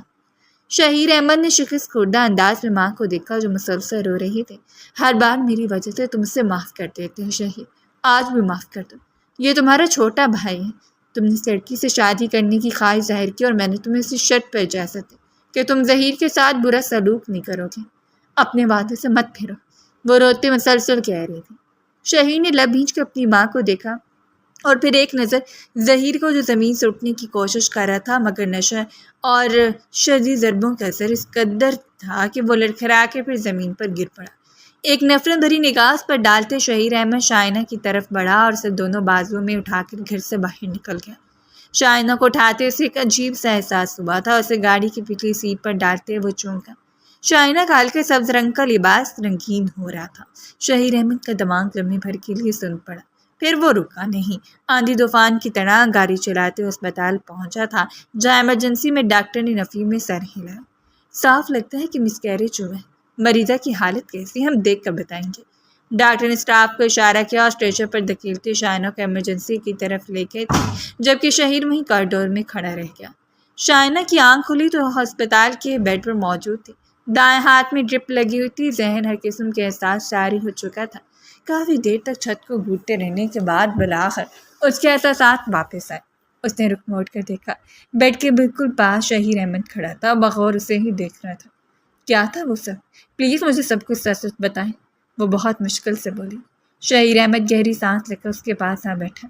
شہیر احمد نے شکست خوردہ انداز میں ماں کو دیکھا جو مسلسل رو رہی تھی۔ ہر بار میری وجہ سے تم اسے معاف کر دیتے ہو شہیر، آج بھی معاف کر دو، یہ تمہارا چھوٹا بھائی ہے، تم نے اس لڑکی سے شادی کرنے کی خواہش ظاہر کی اور میں نے تمہیں اسی شرط پر اجازت دی کہ تم ظہیر کے ساتھ برا سلوک نہیں کرو گے، اپنے وعدے سے مت پھرو، وہ روتے مسلسل کہہ رہی تھی۔ شہیر نے لب بھینچ کے اپنی ماں کو دیکھا اور پھر ایک نظر ظہیر کو جو زمین سے اٹھنے کی کوشش کر رہا تھا، مگر نشہ اور شدید ضربوں کا اثر اس قدر تھا کہ وہ لڑکھڑا کے پھر زمین پر گر پڑا۔ ایک نفرت بھری نگاہ اس پر ڈالتے شہیر احمد شائنہ کی طرف بڑھا اور اسے دونوں بازوؤں میں اٹھا کر گھر سے باہر نکل گیا۔ شائنہ کو اٹھاتے اسے ایک عجیب سا احساس ہوا تھا، اسے گاڑی کی پچھلی سیٹ پر ڈالتے وہ چونکا۔ شائنہ کا ہلکے سبز رنگ کا لباس رنگین ہو رہا تھا۔ شہیر احمد کا دماغ لمحے بھر کے لیے سن پڑا، پھر وہ رکا نہیں۔ آندھی طوفان کی طرح گاڑی چلاتے اسپتال پہنچا تھا، جہاں ایمرجنسی میں ڈاکٹر نے نفی میں سر ہلایا۔ صاف لگتا ہے کہ مسکیریج ہوا ہے، مریضہ کی حالت کیسی ہم دیکھ کر بتائیں گے۔ ڈاکٹر نے اسٹاف کو اشارہ کیا اور اسٹریچر پر دھکیلتے شائنہ کو ایمرجنسی کی طرف لے گئے تھے، جبکہ شہیر وہیں کوریڈور میں کھڑا رہ گیا۔ شائنہ کی آنکھ کھلی تو ہسپتال کے بیڈ پر موجود تھی، دائیں ہاتھ میں ڈرپ لگی ہوئی تھی، ذہن ہر قسم کے احساس جاری ہو چکا تھا۔ کافی دیر تک چھت کو گھوٹتے رہنے کے بعد بالآخر اس کے احساسات واپس آئے۔ اس نے رخ موڑ کر دیکھا، بیڈ کے بالکل پاس شہیر احمد کھڑا تھا، بغور اسے ہی دیکھ رہا تھا۔ کیا تھا وہ سب؟ پلیز مجھے سب کچھ سچ سچ بتائیں، وہ بہت مشکل سے بولی۔ شہیر احمد گہری سانس لے کر اس کے پاس آ بیٹھا۔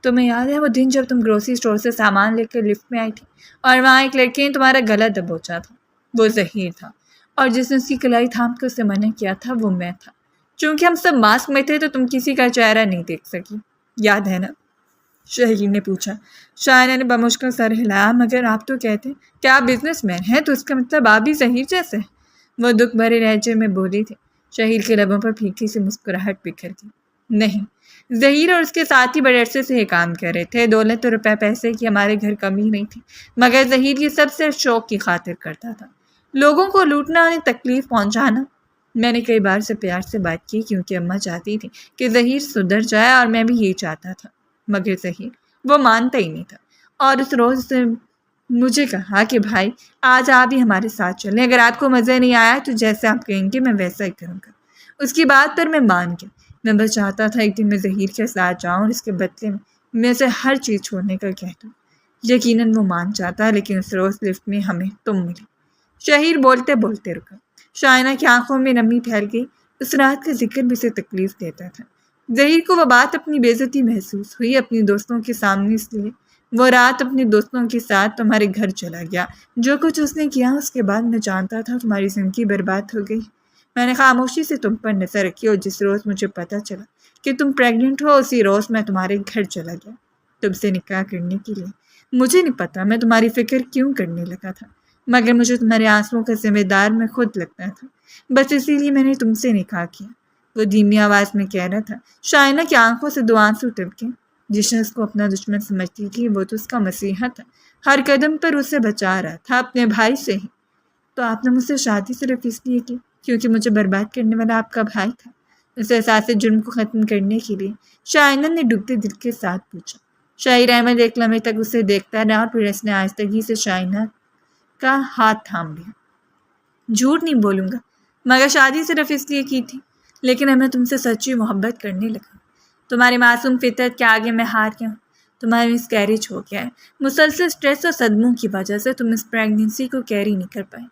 تمہیں یاد ہے وہ دن جب تم گروسری اسٹور سے سامان لے کر لفٹ میں آئی تھی اور وہاں ایک لڑکے نے تمہارا گلا دبوچا تھا؟ وہ ظہیر تھا، اور جس نے اس کی کلائی تھام کر اسے منع کیا تھا وہ میں تھا۔ چونکہ ہم سب ماسک میں تھے تو تم کسی کا چہرہ نہیں دیکھ سکی، یاد ہے نا؟ شہیر نے پوچھا۔ شائنہ نے بمشکل سر ہلایا، مگر آپ تو کہتے کہ آپ بزنس مین ہیں، تو اس کا مطلب آپ بھی ظہیر جیسے ہیں، وہ دکھ بھرے لہجے میں بولی تھی۔ شہیر کے لبوں پر پھیکی سی مسکراہٹ بکھر گئی۔ نہیں، ظہیر اور اس کے ساتھی بڑے عرصے سے یہ کام کر رہے تھے، دولت اور روپے پیسے کی ہمارے گھر کمی نہیں تھی، مگر ظہیر یہ سب صرف شوق کی خاطر کرتا تھا، لوگوں کو لوٹنا، انہیں تکلیف پہنچانا۔ میں نے کئی بار سے پیار سے بات کی کیونکہ اماں چاہتی تھی کہ ظہیر سدھر جائے اور میں بھی یہی چاہتا تھا، مگر ظہیر وہ مانتا ہی نہیں تھا، اور اس روز اس نے مجھے کہا کہ بھائی آج آپ ہی ہمارے ساتھ چلیں، اگر آپ کو مزہ نہیں آیا تو جیسے آپ کہیں گے میں ویسا ہی کروں گا۔ اس کی بات پر میں مان گیا، میں بس چاہتا تھا ایک دن میں ظہیر کے ساتھ جاؤں اور اس کے بدلے میں اسے ہر چیز چھوڑنے کا کہہ دوں۔ یقیناً وہ مان جاتا، لیکن اس روز لفٹ میں ہمیں تم ملی۔ شہیر بولتے بولتے رکا۔ شائنہ کی آنکھوں میں نمی پھیل گئی، اس رات کا ذکر بھی اسے تکلیف دیتا تھا۔ ظہیر کو وہ بات اپنی بے عزتی محسوس ہوئی، اپنی دوستوں کے سامنے، اس لیے وہ رات اپنے دوستوں کے ساتھ تمہارے گھر چلا گیا۔ جو کچھ اس نے کیا اس کے بعد میں جانتا تھا تمہاری زندگی برباد ہو گئی۔ میں نے خاموشی سے تم پر نظر رکھی اور جس روز مجھے پتہ چلا کہ تم پریگننٹ ہو اسی روز میں تمہارے گھر چلا گیا تم سے نکاح کرنے کے لیے۔ مجھے نہیں پتا میں تمہاری فکر کیوں کرنے لگا تھا، مگر مجھے تمہارے آنسوؤں کا ذمہ دار میں خود لگتا تھا، بس اسی لیے میں نے تم سے نکاح کیا، وہ دھیمی آواز میں کہہ رہا تھا۔ شائنہ کی آنکھوں سے 2 آنسو ٹپکے۔ جس نے اس کو اپنا دشمن سمجھتی تھی وہ تو اس کا مسیحا تھا، ہر قدم پر اسے بچا رہا تھا، اپنے بھائی سے ہی۔ تو آپ نے مجھ سے شادی صرف اس لیے کی کیونکہ مجھے برباد کرنے والا آپ کا بھائی تھا؟ اس احساس جرم کو ختم کرنے کے لیے شائنہ نے ڈوبتے دل کے ساتھ پوچھا۔ شہیر احمد ایک لمحے تک اسے دیکھتا رہا اور پھر اس نے آہستگی سے شائنہ کا ہاتھ تھام لیا۔ جھوٹ نہیں بولوں گا، مگر شادی صرف اس لیے کی تھی، لیکن اب میں تم سے سچی محبت کرنے لگا۔ تمہاری معصوم فطرت کے آگے میں ہار گیا ہوں، تمہارا مسکیریج ہو گیا ہے، مسلسل سٹریس اور صدموں کی وجہ سے تم اس پریگننسی کو کیری نہیں کر پائے،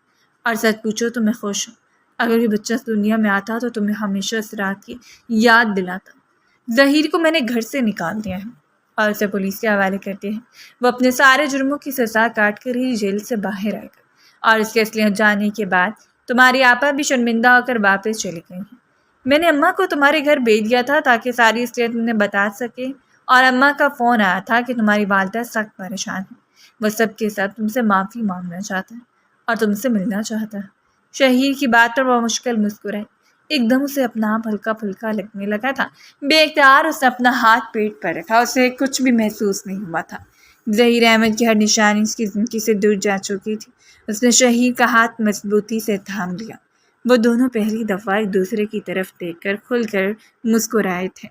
اور سچ پوچھو تو میں خوش ہوں۔ اگر یہ بچہ اس دنیا میں آتا تو تمہیں ہمیشہ اس رات کی یاد دلاتا۔ ظہیر کو میں نے گھر سے نکال دیا ہے اور اسے پولیس کے حوالے کر دیا ہے، وہ اپنے سارے جرموں کی سزا کاٹ کر ہی جیل سے باہر آئے گا، اور اس کے اصلیت جانے کے بعد تمہاری آپا بھی شرمندہ ہو کر واپس چلی گئی ہیں۔ میں نے اماں کو تمہارے گھر بھیج دیا تھا تاکہ ساری اصلیت انہیں بتا سکے، اور اماں کا فون آیا تھا کہ تمہاری والدہ سخت پریشان ہے، وہ سب کے ساتھ تم سے معافی مانگنا چاہتا ہے اور تم سے ملنا چاہتا ہے۔ شہیر کی بات پر وہ مشکل مسکرائی، ایک دم اسے اپنا آپ ہلکا پھلکا لگنے لگا تھا۔ بے اختیار اس نے اپنا ہاتھ پیٹ پر رکھا، اسے کچھ بھی محسوس نہیں ہوا تھا۔ ظہیر احمد کی ہر نشانی اس کی زندگی سے دور جا چکی تھی۔ اس نے شہیر کا ہاتھ مضبوطی سے تھام لیا، وہ دونوں پہلی دفعہ ایک دوسرے کی طرف دیکھ کر کھل کر مسکرائے تھے۔